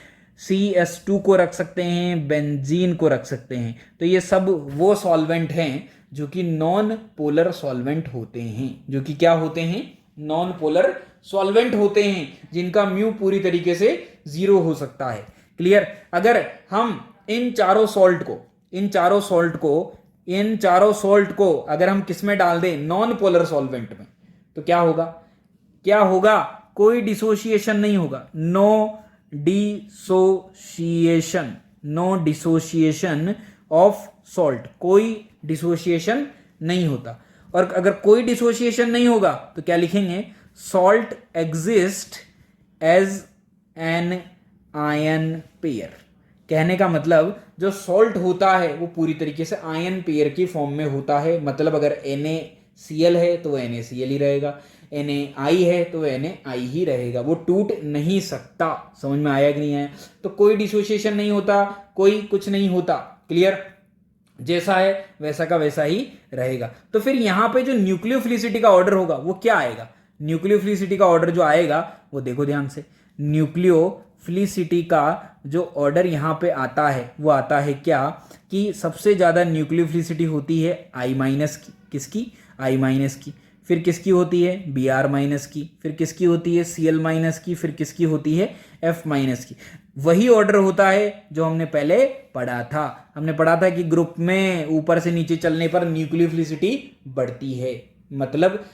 [SPEAKER 1] CS2 को रख सकते हैं, बेंजीन को रख सकते हैं। तो ये सब वो सॉल्वेंट हैं जो कि नॉन पोलर सॉल्वेंट होते हैं, जो कि क्या होते हैं, नॉन पोलर सॉल्वेंट होते हैं, जिनका म्यू पूरी तरीके से 0 हो सकता है। क्लियर। अगर हम इन चारों सॉल्ट को अगर हम किस में डाल दें, नॉन पोलर सॉल्वेंट में, तो क्या होगा, कोई डिसोसिएशन नहीं होगा। नो डिसोसिएशन ऑफ सॉल्ट, कोई डिसोसिएशन नहीं होता। और अगर कोई डिसोसिएशन नहीं होगा तो क्या लिखेंगे, salt exist as an ion pair. कहने का मतलब जो सॉल्ट होता है वो पूरी तरीके से आयन पेयर की फॉर्म में होता है। मतलब अगर NaCl है तो वो NaCl ही रहेगा, NaI है तो वो NaI ही रहेगा, वो टूट नहीं सकता। समझ में आया कि नहीं आया। तो कोई डिसोसिएशन नहीं होता, कोई कुछ नहीं होता। क्लियर। जैसा है वैसा का वैसा ही रहेगा। तो फिर यहां पे जो न्यूक्लियोफिलिसिटी का ऑर्डर होगा वो क्या आएगा, न्यूक्लियोफिलिसिटी का ऑर्डर जो आएगा वो देखो ध्यान से। न्यूक्लियोफिलिसिटी का जो ऑर्डर यहां पे आता है वो आता है क्या, कि सबसे ज्यादा न्यूक्लियोफिलिसिटी होती है I- की। किसकी, I- की। फिर किसकी होती है, Br- की। फिर किसकी होती है, Cl- की। फिर किसकी होती है, F- की। वही ऑर्डर होता है जो हमने पहले पढ़ा था। हमने पढ़ा था कि ग्रुप में ऊपर से नीचे चलने पर न्यूक्लियोफिलिसिटी बढ़ती है, मतलब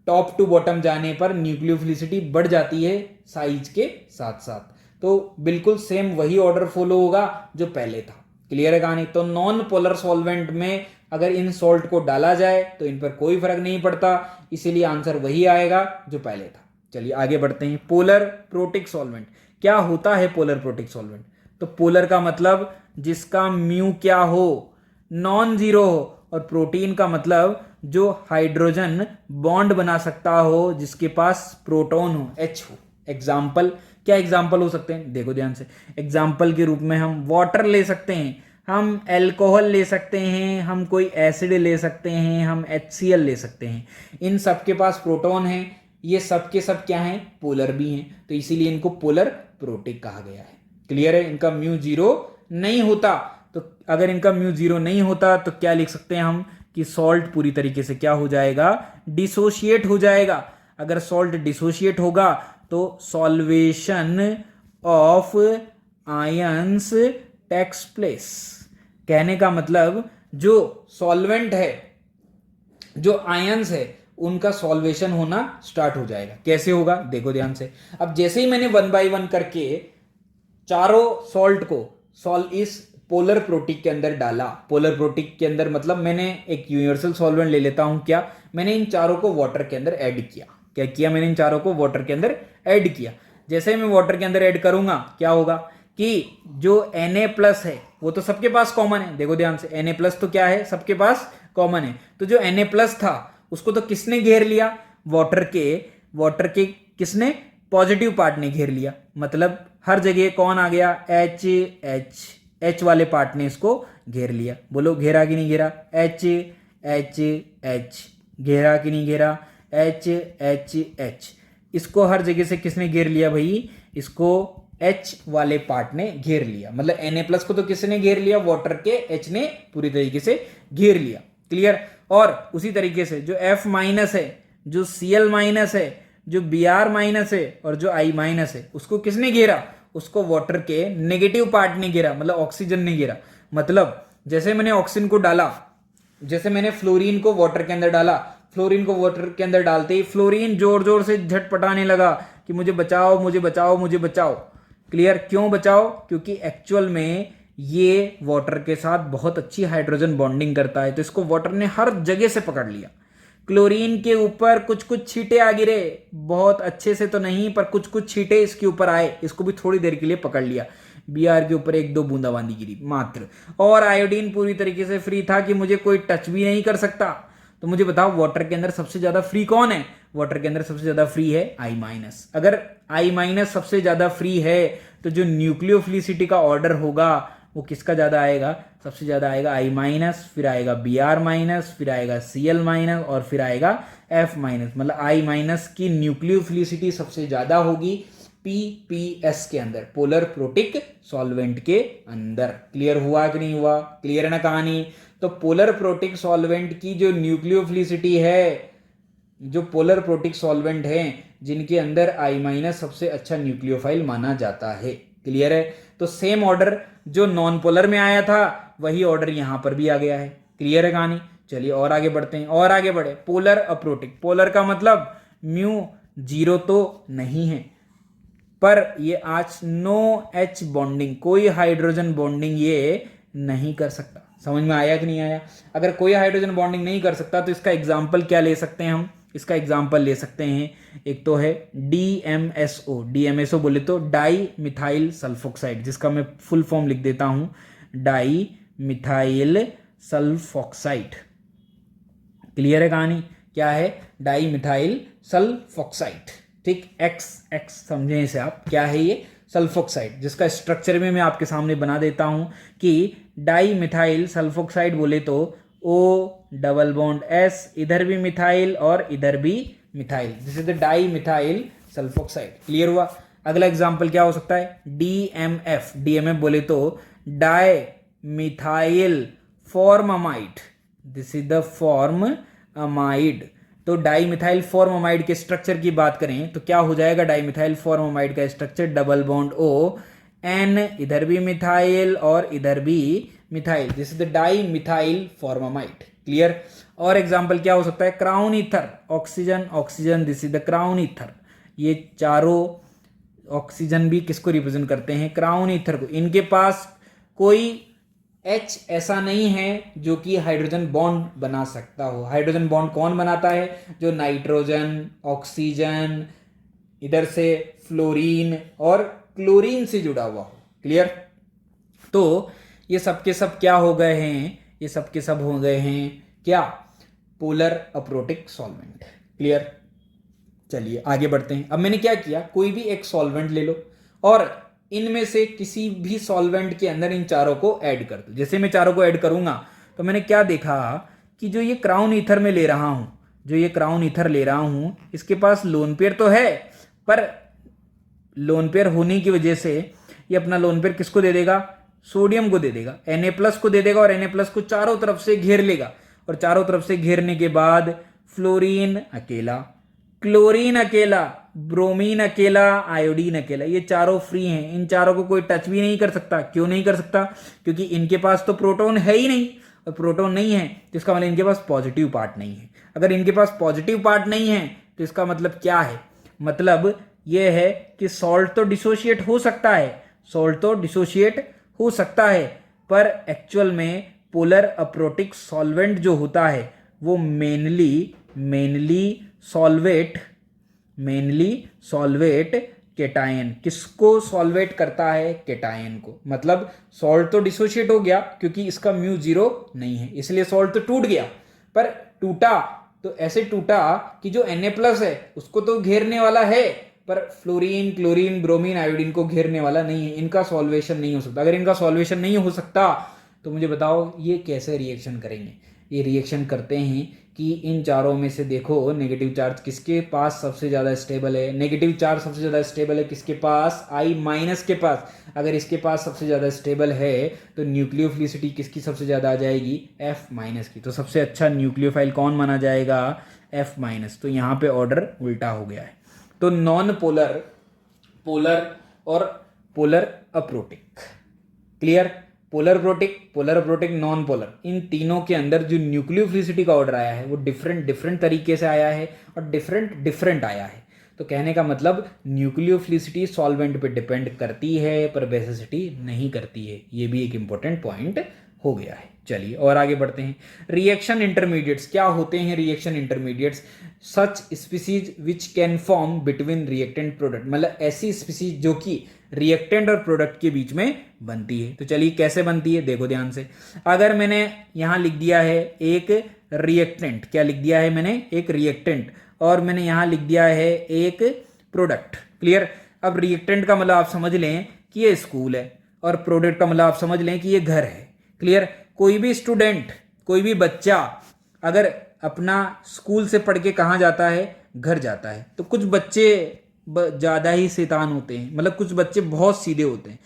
[SPEAKER 1] टॉप टू बॉटम जाने पर न्यूक्लियोफिलिसिटी बढ़ जाती है साइज के साथ साथ। तो बिल्कुल सेम वही ऑर्डर फॉलो होगा जो पहले था। क्लियर है कहानी। तो नॉन पोलर सॉल्वेंट में अगर इन सॉल्ट को डाला जाए तो इन पर कोई फर्क नहीं पड़ता, इसीलिए आंसर वही आएगा जो पहले था। चलिए आगे बढ़ते हैं। पोलर प्रोटिक सॉल्वेंट, क्या होता है पोलर प्रोटिक सॉल्वेंट। तो पोलर का मतलब जिसका म्यू क्या हो, नॉन जीरो हो, और प्रोटीन का मतलब जो हाइड्रोजन बॉन्ड बना सकता हो, जिसके पास प्रोटॉन हो, H हो। एग्जाम्पल, क्या एग्जाम्पल हो सकते हैं, देखो ध्यान से। एग्जाम्पल के रूप में हम वाटर ले सकते हैं, हम अल्कोहल ले सकते हैं, हम कोई एसिड ले सकते हैं, हम HCl ले सकते हैं। इन सब के पास प्रोटॉन है, ये सब के सब क्या हैं, पोलर भी हैं, तो इसीलिए इनको पोलर प्रोटिक कहा गया है। क्लियर है। इनका म्यू जीरो नहीं होता, तो अगर इनका म्यू जीरो नहीं होता तो क्या लिख सकते हैं हम कि सॉल्ट पूरी तरीके से क्या हो जाएगा, डिसोशिएट हो जाएगा। अगर सॉल्ट डिसोशिएट होगा तो solvation of ions takes place. कहने का मतलब जो सॉल्वेंट है, जो आयंस है, उनका सॉल्वेशन होना स्टार्ट हो जाएगा। कैसे होगा, देखो ध्यान से। अब जैसे ही मैंने 1 बाय 1 करके चारों सॉल्ट को इस पोलर प्रोटिक के अंदर डाला, पोलर प्रोटिक के अंदर मतलब मैंने एक यूनिवर्सल सॉल्वेंट ले लेता हूं, क्या मैंने इन चारों को वाटर के अंदर ऐड किया। क्या किया मैंने, इन चारों को वाटर के अंदर ऐड किया। जैसे मैं वाटर के अंदर ऐड करूंगा, क्या होगा कि जो Na+ है वो तो सबके पास कॉमन है। देखो ध्यान से, Na+ तो क्या है, सबके पास कॉमन है। तो जो Na+ था उसको तो किसने घेर लिया, वाटर के किसने, पॉजिटिव पार्ट ने घेर लिया। मतलब हर जगह कौन आ गया, H वाले पार्ट ने इसको घेर लिया। बोलो घेरा कि नहीं घेरा, H घेरा कि नहीं घेरा, H। इसको हर जगह से किसने घेर लिया भाई, इसको H वाले पार्ट ने घेर लिया। मतलब Na+ को तो किसने घेर लिया, वाटर के H ने पूरी तरीके से घेर लिया। क्लियर। और उसी तरीके से जो F- है, जो Cl- है, जो Br- है और जो I- है, उसको किसने घेरा, उसको वाटर के नेगेटिव पार्ट ने घेरा, मतलब ऑक्सीजन ने घेरा। मतलब जैसे मैंने ऑक्सीजन को डाला, जैसे मैंने फ्लोरीन को वाटर के अंदर डाला, फ्लोरीन को वाटर के अंदर डालते ही फ्लोरीन जोर जोर से झटपटाने लगा कि मुझे बचाओ, मुझे बचाओ, मुझे बचाओ। क्लियर। क्यों बचाओ, क्योंकि एक्चुअल में ये वाटर के साथ बहुत अच्छी हाइड्रोजन बॉन्डिंग करता है, तो इसको वाटर ने हर जगह से पकड़ लिया। क्लोरीन के ऊपर कुछ कुछ छींटे आ गिरे, बहुत अच्छे से तो नहीं, पर कुछ कुछ छींटे इसके ऊपर आए, इसको भी थोड़ी देर के लिए पकड़ लिया। Br के ऊपर 1-2 बूंदाबांदी गिरी मात्र। और आयोडीन पूरी तरीके से फ्री था कि मुझे कोई टच भी नहीं कर सकता। तो मुझे बताओ वाटर के अंदर सबसे ज्यादा फ्री कौन है, वाटर के अंदर सबसे ज्यादा फ्री है I-। अगर I- सबसे ज्यादा फ्री है तो जो न्यूक्लियोफिलिसिटी का ऑर्डर होगा वो किसका ज्यादा आएगा, सबसे ज्यादा आएगा I-, फिर आएगा Br-, फिर आएगा Cl- और फिर आएगा F-। मतलब I- की न्यूक्लियोफिलिसिटी सबसे ज्यादा होगी PPS के अंदर, पोलर प्रोटिक सॉल्वेंट के अंदर। क्लियर हुआ कि नहीं हुआ, क्लियर है ना कहानी। तो पोलर प्रोटिक सॉल्वेंट की जो न्यूक्लियोफिलिसिटी है, जो पोलर प्रोटिक सॉल्वेंट हैं जिनके अंदर I- सबसे अच्छा न्यूक्लियोफाइल माना जाता है। क्लियर है। तो सेम ऑर्डर जो नॉन पोलर में आया था वही ऑर्डर यहां पर भी आ गया है। क्लियर है कहानी। चलिए और आगे बढ़ते हैं, और आगे बढ़े। पोलर अप्रोटिक, पोलर का मतलब म्यू जीरो तो नहीं है, पर ये आज नो H बॉन्डिंग, कोई हाइड्रोजन बॉन्डिंग ये नहीं कर सकता। समझ में आया कि नहीं आया। अगर कोई हाइड्रोजन बॉन्डिंग नहीं कर सकता तो इसका एग्जाम्पल क्या ले सकते हैं हम, इसका एग्जाम्पल ले सकते हैं, एक तो है DMSO बोले तो डाई मिथाइल सल्फोक्साइड, जिसका मैं फुल फॉर्म लिख देता हूं, डाई मिथाइल सल्फोक्साइड। क्लियर है कहानी, क्या है, डाई मिथाइल सल्फोक्साइड। ठीक, X समझे इसे आप, क्या है ये, सल्फोक्साइड, जिसका स्ट्रक्चर में मैं आपके सामने बना देता हूं कि डाई मिथाइल सल्फोक्साइड बोले तो O+S, इधर भी मिथाइल और इधर भी methyl, this is the di methyl sulphoxide. Clear हुआ। अगला एग्जांपल क्या हो सकता है, DMF बोले तो di methyl formamide, this is the formamide. तो डाईमिथाइल फॉर्मामाइड के स्ट्रक्चर की बात करें तो क्या हो जाएगा, डाईमिथाइल फॉर्मामाइड का structure double bond O, N, इधर भी मिथाइल और इधर भी methyl, this is the dimethyl formamide. Clear. और एग्जांपल क्या हो सकता है, crown ether, oxygen, this is the crown ether. ये चारों ऑक्सीजन भी किसको रिप्रेजेंट करते हैं, क्राउन ईथर को। इनके पास कोई H ऐसा नहीं है जो कि हाइड्रोजन बॉन्ड बना सकता हो। हाइड्रोजन बॉन्ड कौन बनाता है, जो नाइट्रोजन, ऑक्सीजन, इधर से फ्लोरीन और क्लोरीन से जुड़ा हुआ हो। क्लियर। तो ये सब के सब क्या हो गए हैं, ये सब के सब हो गए हैं क्या, पोलर अप्रोटिक सॉल्वेंट। क्लियर। चलिए आगे बढ़ते हैं। अब मैंने क्या किया, कोई भी एक सॉल्वेंट ले लो और इनमें से किसी भी सॉल्वेंट के अंदर इन चारों को ऐड कर दो। जैसे मैं चारों को ऐड करूंगा तो मैंने क्या देखा कि जो ये क्राउन ईथर में ले रहा हूं, जो ये क्राउन ईथर ले रहा हूं, इसके पास लोन पेयर तो है, पर लोन पेयर होने की वजह से ये अपना लोन पेयर किसको दे देगा, सोडियम को दे देगा, Na+ को दे देगा और Na+ को चारों तरफ से घेर लेगा। और चारों तरफ से घेरने के बाद फ्लोरीन अकेला, क्लोरीन अकेला, ब्रोमीन अकेला, आयोडीन अकेला, ये चारों फ्री हैं। इन चारों को कोई टच भी नहीं कर सकता। क्यों नहीं कर सकता, क्योंकि इनके पास तो प्रोटॉन है ही नहीं, और प्रोटॉन नहीं है तो इसका मतलब इनके पास पॉजिटिव पार्ट नहीं है। अगर इनके पास पॉजिटिव पार्ट नहीं है तो इसका मतलब क्या है, मतलब यह है कि सॉल्ट तो डिसोशिएट हो सकता है, सॉल्ट तो डिसोशिएट हो सकता है, पर एक्चुअल में पोलर अप्रोटिक सॉल्वेंट जो होता है वो मेनली सॉल्वेट केटायन, किसको सॉल्वेट करता है, केटायन को। मतलब सॉल्ट तो डिसोशिएट हो गया क्योंकि इसका म्यू 0 नहीं है, इसलिए सॉल्ट तो टूट गया, पर टूटा तो ऐसे टूटा कि जो Na+ है उसको तो घेरने वाला है, पर फ्लोरीन, क्लोरीन, ब्रोमीन, आयोडीन को घेरने वाला नहीं है। इनका सॉल्वेशन नहीं हो सकता। अगर इनका सॉल्वेशन नहीं हो सकता तो मुझे बताओ ये कैसे रिएक्शन करेंगे। ये रिएक्शन करते हैं कि इन चारों में से देखो नेगेटिव चार्ज किसके पास सबसे ज़्यादा स्टेबल है, नेगेटिव चार्ज सबसे ज़्यादा स्टेबल है किसके पास, I- के पास। अगर इसके पास सबसे ज़्यादा स्टेबल है तो न्यूक्लियोफिलिसिटी किसकी सबसे ज़्यादा आ जाएगी, F- की। तो सबसे अच्छा न्यूक्लियोफाइल कौन माना जाएगा, F-। तो यहाँ पे ऑर्डर उल्टा हो गया है। तो नॉन पोलर, पोलर और polar aprotic. Clear. Polar aprotic, non polar, इन तीनों के अंदर जो न्यूक्लियोफिलिसिटी का ऑर्डर आया है वो डिफरेंट तरीके से आया है और डिफरेंट आया है। तो कहने का मतलब न्यूक्लियोफिलिसिटी सॉल्वेंट पे डिपेंड करती है पर बेसिसिटी नहीं करती है। ये भी एक इंपॉर्टेंट पॉइंट हो गया है। चलिए और आगे बढ़ते हैं। रिएक्शन इंटरमीडिएट्स क्या होते हैं, reaction intermediates such species which can form between reactant product, मतलब ऐसी स्पीसीज जो कि रिएक्टेंट और प्रोडक्ट के बीच में बनती है। तो चलिए कैसे बनती है देखो ध्यान से। अगर मैंने यहां लिख दिया है एक रिएक्टेंट, क्या लिख दिया है मैंने, एक रिएक्टेंट, और मैंने यहां लिख दिया है एक प्रोडक्ट। क्लियर। अब रिएक्टेंट का मतलब आप समझ लें कि ये स्कूल है और प्रोडक्ट का मतलब आप समझ लें कि ये घर है। क्लियर। कोई भी स्टूडेंट, कोई भी बच्चा अगर अपना स्कूल से पढ़ के कहाँ जाता है, घर जाता है, तो कुछ बच्चे ज़्यादा ही शैतान होते हैं, मतलब कुछ बच्चे बहुत सीधे होते हैं,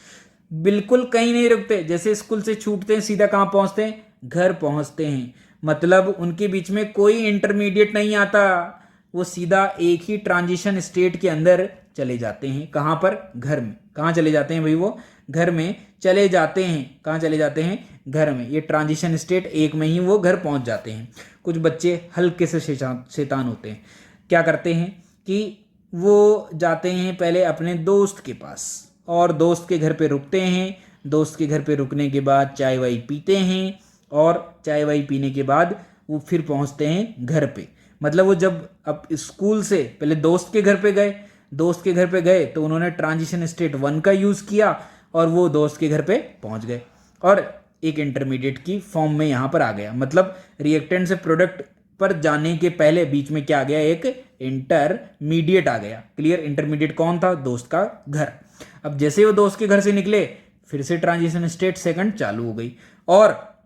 [SPEAKER 1] बिल्कुल कहीं नहीं रुकते। जैसे स्कूल से छूटते हैं सीधा कहाँ पहुँचते हैं, घर पहुँचते हैं। मतलब उनके बीच में कोई इंटरमीडिएट नहीं आता, वो सीधा एक ही ट्रांजिशन स्टेट के अंदर चले जाते हैं। कहाँ पर, घर में। कहाँ चले जाते हैं भाई, वो घर में चले जाते हैं। कहाँ चले जाते हैं, घर में। ये ट्रांजिशन स्टेट एक में ही वो घर पहुंच जाते हैं। कुछ बच्चे हल्के से शैतान होते हैं, क्या करते हैं कि वो जाते हैं पहले अपने दोस्त के पास और दोस्त के घर पे रुकते हैं। दोस्त के घर पे रुकने के बाद चाय वाय पीते हैं और चाय वाय पीने के बाद वो फिर पहुंचते हैं घर पे। मतलब वो जब अब स्कूल से पहले दोस्त के घर पे गए, दोस्त के घर पे गए तो उन्होंने ट्रांजिशन स्टेट 1 का यूज़ किया और वो दोस्त के घर पे पहुंच गए और एक इंटरमीडिएट की फॉर्म में यहाँ पर आ गया। मतलब रिएक्टेंट से प्रोडक्ट पर जाने के पहले बीच में क्या आ गया, एक इंटरमीडिएट आ गया। क्लियर। इंटरमीडिएट कौन था, दोस्त का घर। अब जैसे वो दोस्त के घर से निकले फिर से ट्रांजिशन स्टेट 2 चालू हो गई और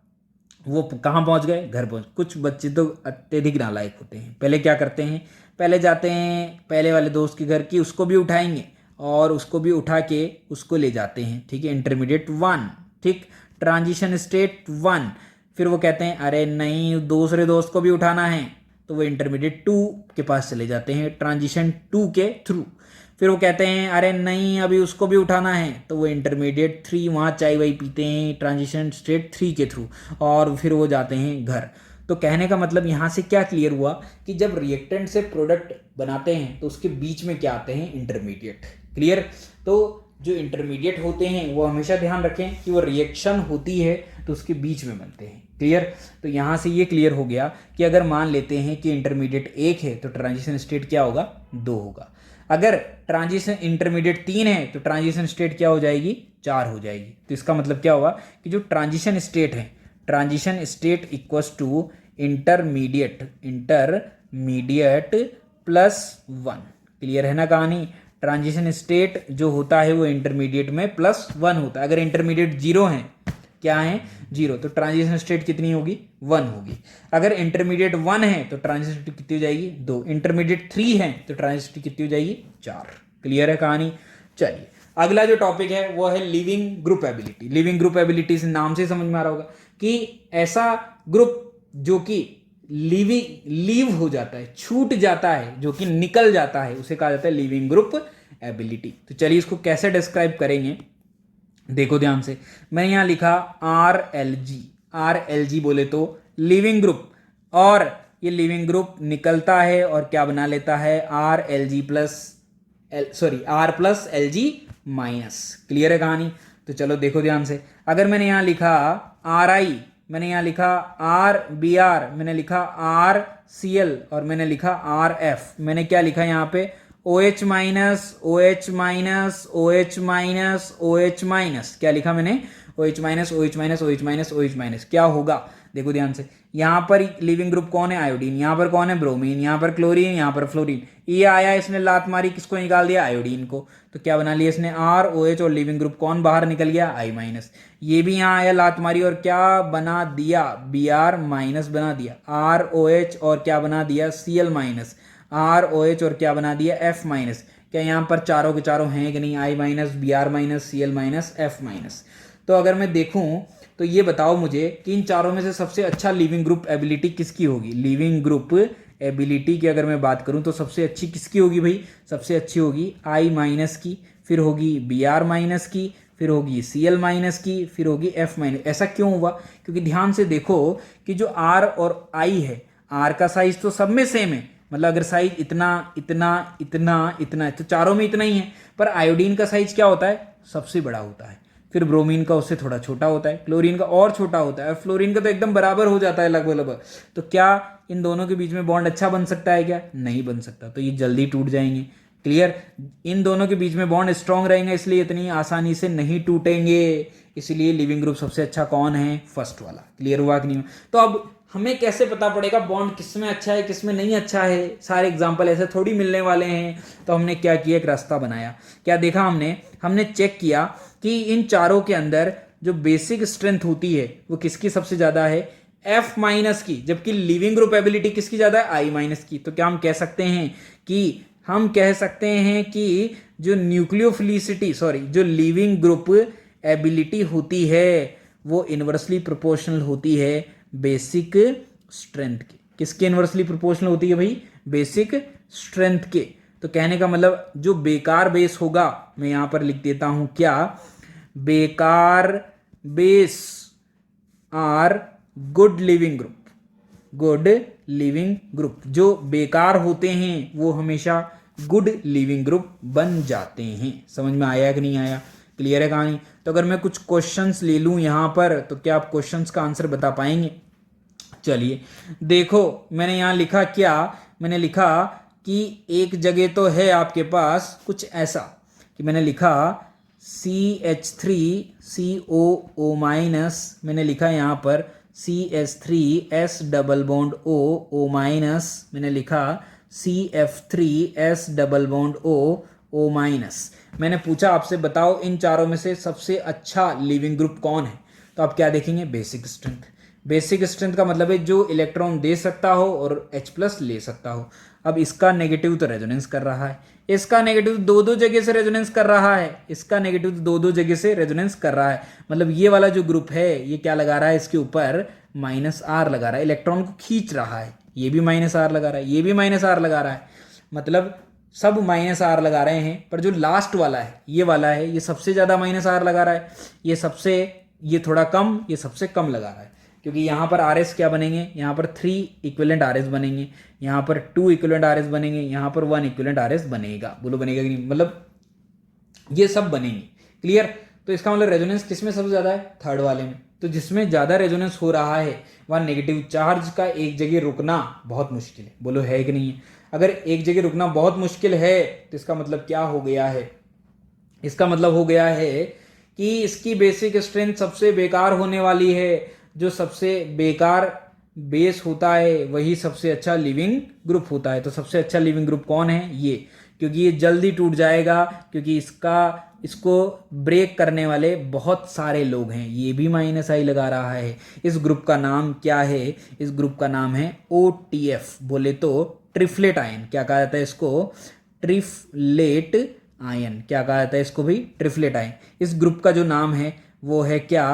[SPEAKER 1] वो कहाँ पहुँच गए, घर पहुँच। कुछ बच्चे तो अत्यधिक नालायक होते हैं। पहले क्या करते हैं, पहले जाते हैं पहले वाले दोस्त के घर की, उसको भी उठाएंगे और उसको भी उठा के उसको ले जाते हैं। ठीक है, इंटरमीडिएट 1। ठीक, ट्रांजिशन स्टेट 1। फिर वो कहते हैं अरे नहीं दूसरे दोस्त को भी उठाना है, तो वो इंटरमीडिएट 2 के पास चले जाते हैं ट्रांजिशन 2 के थ्रू। फिर वो कहते हैं अरे नहीं अभी उसको भी उठाना है, तो वो इंटरमीडिएट 3 वहाँ चाय वाय पीते हैं ट्रांजिशन स्टेट 3 के थ्रू और फिर वो जाते हैं घर। तो कहने का मतलब यहाँ से क्या क्लियर हुआ कि जब रिएक्टेंट से प्रोडक्ट बनाते हैं तो उसके बीच में क्या आते हैं, इंटरमीडिएट। क्लियर। तो जो इंटरमीडिएट होते हैं वो हमेशा ध्यान रखें कि वो रिएक्शन होती है तो उसके बीच में बनते हैं। क्लियर। तो यहाँ से ये क्लियर हो गया कि अगर मान लेते हैं कि इंटरमीडिएट 1 है तो ट्रांजिशन स्टेट क्या होगा, 2 होगा। अगर ट्रांजिशन इंटरमीडिएट 3 है तो ट्रांजिशन स्टेट क्या हो जाएगी, 4 हो जाएगी। तो इसका मतलब क्या होगा कि जो ट्रांजिशन स्टेट है transition state equals to intermediate +1। Clear है ना कहानी। ट्रांजिशन स्टेट जो होता है वो इंटरमीडिएट में +1 होता है। अगर इंटरमीडिएट 0 है, क्या है 0, तो ट्रांजिशन स्टेट कितनी होगी 1 होगी। अगर इंटरमीडिएट 1 है तो ट्रांजिशन स्टेट कितनी हो जाएगी 2। इंटरमीडिएट 3 है तो ट्रांजिशन स्टेट कितनी हो जाएगी 4। क्लियर है कहानी। चलिए अगला जो टॉपिक है वो है leaving group ability. Leaving group ability से नाम से समझ में आ रहा होगा कि ऐसा ग्रुप जो कि लीव हो जाता है, छूट जाता है, जो कि निकल जाता है, उसे कहा जाता है लिविंग ग्रुप एबिलिटी। तो चलिए इसको कैसे डिस्क्राइब करेंगे, देखो ध्यान से। मैंने यहां लिखा RLG बोले तो लिविंग ग्रुप, और ये लिविंग ग्रुप निकलता है और क्या बना लेता है R+LG माइनस। क्लियर है कहानी। तो चलो देखो ध्यान से। अगर मैंने यहां लिखा RI, मैंने यहां लिखा RBr, मैंने लिखा RCl और मैंने लिखा RF, मैंने क्या लिखा यहां पे OH minus OH minus OH minus OH minus, क्या लिखा मैंने OH minus OH minus OH minus OH minus. क्या होगा देखो ध्यान से। यहां पर लिविंग ग्रुप कौन है आयोडीन, यहां पर कौन है ब्रोमीन, यहां पर क्लोरीन, यहां पर फ्लोरीन। ये आया इसने लात मारी, किसको निकाल दिया आयोडीन को। तो क्या बना लिया इसने ROH और लिविंग ग्रुप कौन बाहर निकल गया I माइनस। ये भी यहां आया लात मारी और क्या बना दिया Br माइनस बना दिया, ROH और क्या बना दिया Cl माइनस, ROH और क्या बना दिया F माइनस। क्या यहाँ पर चारों के चारों हैं कि नहीं, I minus Br minus Cl minus F minus. तो अगर मैं देखूं तो ये बताओ मुझे कि इन चारों में से सबसे अच्छा लिविंग ग्रुप एबिलिटी किसकी होगी। लिविंग ग्रुप एबिलिटी की अगर मैं बात करूं तो सबसे अच्छी किसकी होगी भाई, सबसे अच्छी होगी I माइनस की, फिर होगी Br माइनस की, फिर होगी Cl माइनस की, फिर होगी F माइनस। ऐसा क्यों हुआ, क्योंकि ध्यान से देखो कि जो R और I है, R का साइज तो सब में सेम है, मतलब अगर साइज इतना इतना इतना इतना है तो चारों में इतना ही है, पर आयोडीन का साइज क्या होता है सबसे बड़ा होता है, फिर ब्रोमीन का उससे थोड़ा छोटा होता है, क्लोरीन का और छोटा होता है, और फ्लोरीन का तो एकदम बराबर हो जाता है लगभग। तो क्या इन दोनों के बीच में बॉन्ड अच्छा बन सकता है, क्या नहीं बन सकता, तो ये जल्दी टूट जाएंगे। क्लियर, इन दोनों के बीच में बॉन्ड स्ट्रांग रहेंगे, इसलिए इतनी आसानी से नहीं टूटेंगे। इसलिए लिविंग ग्रुप सबसे अच्छा कौन है, फर्स्ट वाला। क्लियर हुआ कि नहीं। तो अब हमें कैसे पता पड़ेगा बॉन्ड किस में अच्छा है किस में नहीं अच्छा है, सारे एग्जाम्पल ऐसे थोड़ी मिलने वाले हैं। तो हमने क्या किया, एक रास्ता बनाया। क्या देखा हमने चेक किया कि इन चारों के अंदर जो बेसिक स्ट्रेंथ होती है वो किसकी सबसे ज्यादा है, F माइनस की, जबकि लिविंग ग्रुप एबिलिटी किसकी ज्यादा है, I माइनस की। तो क्या हम कह सकते हैं कि जो न्यूक्लियोफिलिसिटी जो लिविंग ग्रुप एबिलिटी होती है वो इनवर्सली प्रोपोर्शनल होती है बेसिक स्ट्रेंथ के। किसके इनवर्सली प्रोपोर्शनल होती है भाई, बेसिक स्ट्रेंथ के। तो कहने का मतलब जो बेकार बेस होगा, मैं यहां पर लिख देता हूं क्या, weaker base are good leaving group. Good leaving group, जो बेकार होते हैं वो हमेशा गुड लिविंग ग्रुप बन जाते हैं। समझ में आया कि नहीं आया, क्लियर है कहानी। तो अगर मैं कुछ क्वेश्चंस ले लूं यहां पर तो क्या आप क्वेश्चंस का आंसर बता पाएंगे। चलिए देखो, मैंने यहां लिखा क्या, मैंने लिखा कि एक जगह तो है आपके पास कुछ ऐसा कि मैंने लिखा CH3COO माइनस, मैंने लिखा यहां पर CH3S double bond O minus, मैंने लिखा CF3S double bond O minus. मैंने पूछा आपसे बताओ इन चारों में से सबसे अच्छा लिविंग ग्रुप कौन है। तो आप क्या देखेंगे, बेसिक स्ट्रेंथ। बेसिक स्ट्रेंथ का मतलब है जो इलेक्ट्रॉन दे सकता हो और H+ ले सकता हो। अब इसका नेगेटिव तो रेजोनेंस कर रहा है, इसका नेगेटिव दो जगह से रेजोनेंस कर रहा है, इसका नेगेटिव दो जगह से रेजोनेंस कर रहा है। मतलब ये वाला जो ग्रुप है ये क्या लगा रहा है, इसके ऊपर -R लगा रहा है, इलेक्ट्रॉन को खींच रहा है। ये भी -R लगा रहा है, ये भी -R लगा रहा है, मतलब सब -R लगा रहे हैं। पर जो लास्ट वाला है ये वाला है, ये सबसे ज्यादा -R लगा रहा है, ये थोड़ा कम, ये सबसे कम लगा रहा है। क्योंकि यहाँ पर RS क्या बनेंगे, यहाँ पर 3 इक्विवेलेंट RS बनेंगे, यहाँ पर 2 इक्विवेलेंट RS बनेंगे, यहाँ पर 1 इक्विवेलेंट RS बनेगा। बोलो बनेगा कि नहीं, मतलब ये सब बनेंगे। क्लियर। तो इसका मतलब रेजोनेंस किसमें सबसे ज्यादा है, थर्ड वाले में। तो जिसमें ज्यादा रेजोनेंस हो रहा है वह नेगेटिव चार्ज का एक जगह रुकना बहुत मुश्किल है। बोलो है कि नहीं है। अगर एक जगह रुकना बहुत मुश्किल है तो इसका मतलब क्या हो गया है, इसका मतलब हो गया है कि इसकी बेसिक स्ट्रेंथ सबसे बेकार होने वाली है। जो सबसे बेकार बेस होता है वही सबसे अच्छा लिविंग ग्रुप होता है। तो सबसे अच्छा लिविंग ग्रुप कौन है? ये, क्योंकि ये जल्दी टूट जाएगा, क्योंकि इसको ब्रेक करने वाले बहुत सारे लोग हैं। ये भी -I लगा रहा है। इस ग्रुप का नाम क्या है? इस ग्रुप का नाम है OTF, बोले तो ट्रिफ्लेट आयन। क्या कहा जाता है इसको? ट्रिफ्लेट आयन। क्या कहा जाता है इसको भी? ट्रिफ्लेट आयन। इस ग्रुप का जो नाम है वो है क्या?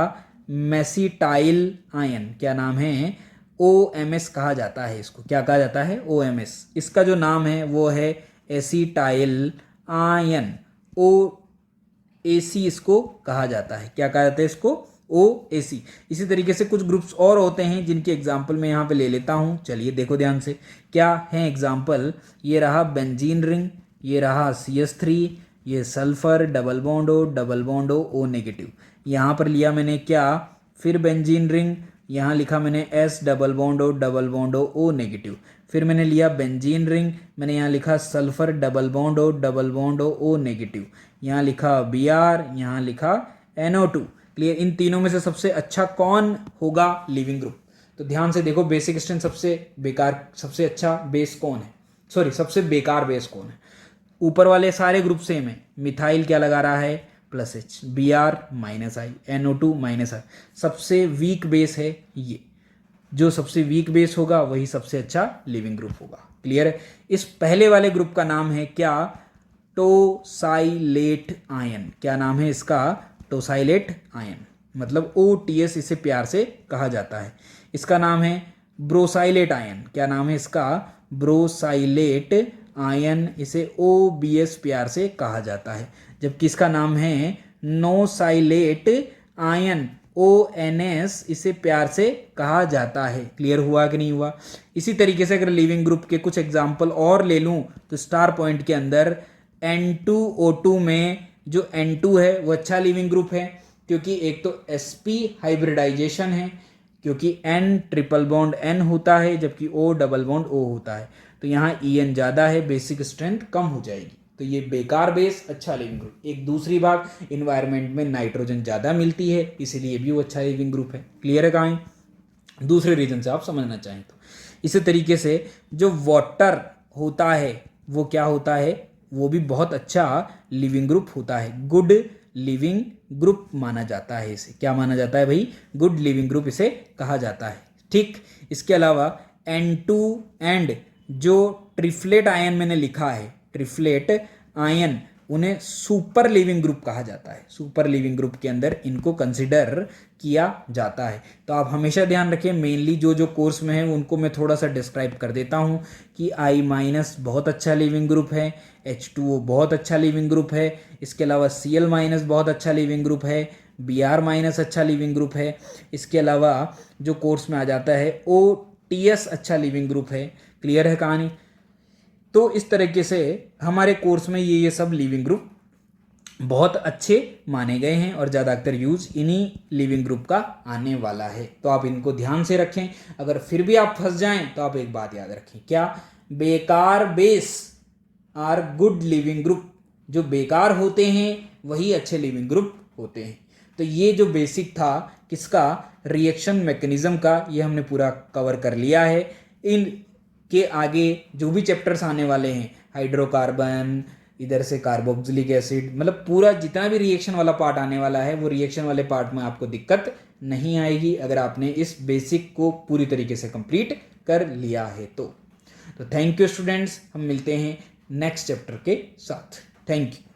[SPEAKER 1] Mesityl ion. क्या नाम है? OMS कहा जाता है इसको। क्या कहा जाता है? OMS। इसका जो नाम है वो है एसिटाइल आयन। OAC इसको कहा जाता है। क्या कहा जाता है इसको? OAC। इसी तरीके से कुछ ग्रुप्स और होते हैं जिनके एग्जाम्पल मैं यहाँ पे ले लेता हूँ। चलिए देखो ध्यान से, क्या है एग्जाम्पल। ये रहा बेंजीन रिंग, ये रहा CH3, ये sulphur, double bond O negative. यहाँ पर लिया मैंने क्या? फिर बेंजीन रिंग, यहाँ लिखा मैंने S, double bond O negative. फिर मैंने लिया बेंजीन रिंग, मैंने यहाँ लिखा sulphur, double bond O negative. यहाँ लिखा Br, यहाँ लिखा NO2। क्लियर? इन तीनों में से सबसे अच्छा कौन होगा लिविंग ग्रुप? तो ध्यान से देखो, बेसिक स्ट्रेंथ सबसे अच्छा बेस कौन है? सॉरी, सबसे बेकार बेस कौन है? ऊपर वाले सारे ग्रुप सेम है। मिथाइल क्या लगा रहा है? +H, Br -I, NO2 -I। सबसे वीक बेस है ये। जो सबसे वीक बेस होगा वही सबसे अच्छा लिविंग ग्रुप होगा। क्लियर है? इस पहले वाले ग्रुप का नाम है क्या? Tosylate ion. क्या नाम है इसका? टोसाइलेट आयन, मतलब OTS इसे प्यार से कहा जाता है। इसका नाम है ब्रोसाइलेट आयन। क्या नाम है इसका? ब्रोसाइलेट आयन, इसे OBS प्यार से कहा जाता है। जबकि इसका नाम है नोसाइलेट आयन, ONS इसे प्यार से कहा जाता है। क्लियर हुआ कि नहीं हुआ? इसी तरीके से अगर लिविंग ग्रुप के कुछ एग्जाम्पल और ले लूं तो स्टार पॉइंट के अंदर N2O2 में जो N2 है वो अच्छा लिविंग ग्रुप है, क्योंकि एक तो sp हाइब्रिडाइजेशन है, क्योंकि N ट्रिपल बॉन्ड N होता है जबकि O डबल बॉन्ड O होता है। तो यहाँ En ज़्यादा है, बेसिक स्ट्रेंथ कम हो जाएगी। तो ये बेकार बेस, अच्छा लिविंग ग्रुप। एक दूसरी बात, इन्वायरमेंट में नाइट्रोजन ज़्यादा मिलती है, इसीलिए भी वो अच्छा लिविंग ग्रुप है। क्लियर है? कहीं दूसरे रीजन से आप समझना चाहें तो। इसी तरीके से जो वाटर होता है वो क्या होता है? वो भी बहुत अच्छा लिविंग ग्रुप होता है। गुड लिविंग ग्रुप माना जाता है इसे। क्या माना जाता है भाई? गुड लिविंग ग्रुप इसे कहा जाता है। ठीक, इसके अलावा N2 एंड जो ट्रिफ्लेट आयन मैंने लिखा है, ट्रिफ्लेट आयन, उन्हें सुपर लिविंग ग्रुप कहा जाता है। सुपर लिविंग ग्रुप के अंदर इनको कंसिडर किया जाता है। तो आप हमेशा ध्यान रखें, मेनली जो कोर्स में है उनको मैं थोड़ा सा डिस्क्राइब कर देता हूँ कि I- बहुत अच्छा लिविंग ग्रुप है, H2O बहुत अच्छा लिविंग ग्रुप है, इसके अलावा Cl- बहुत अच्छा लिविंग ग्रुप है, Br- अच्छा लिविंग ग्रुप है, इसके अलावा जो कोर्स में आ जाता है OTS अच्छा लिविंग ग्रुप है। क्लियर है कहानी? तो इस तरीके से हमारे कोर्स में ये सब लिविंग ग्रुप बहुत अच्छे माने गए हैं और ज़्यादातर यूज इन्हीं लिविंग ग्रुप का आने वाला है। तो आप इनको ध्यान से रखें। अगर फिर भी आप फंस जाएं तो आप एक बात याद रखें, क्या? Weaker base are good leaving group. जो बेकार होते हैं वही अच्छे लिविंग ग्रुप होते हैं। तो ये जो बेसिक था किसका? रिएक्शन मैकेनिज्म का, ये हमने पूरा कवर कर लिया है। इन के आगे जो भी चैप्टर्स आने वाले हैं, हाइड्रोकार्बन, इधर से कार्बोक्सिलिक एसिड, मतलब पूरा जितना भी रिएक्शन वाला पार्ट आने वाला है वो रिएक्शन वाले पार्ट में आपको दिक्कत नहीं आएगी अगर आपने इस बेसिक को पूरी तरीके से कंप्लीट कर लिया है तो थैंक यू स्टूडेंट्स, हम मिलते हैं नेक्स्ट चैप्टर के साथ। Thank you.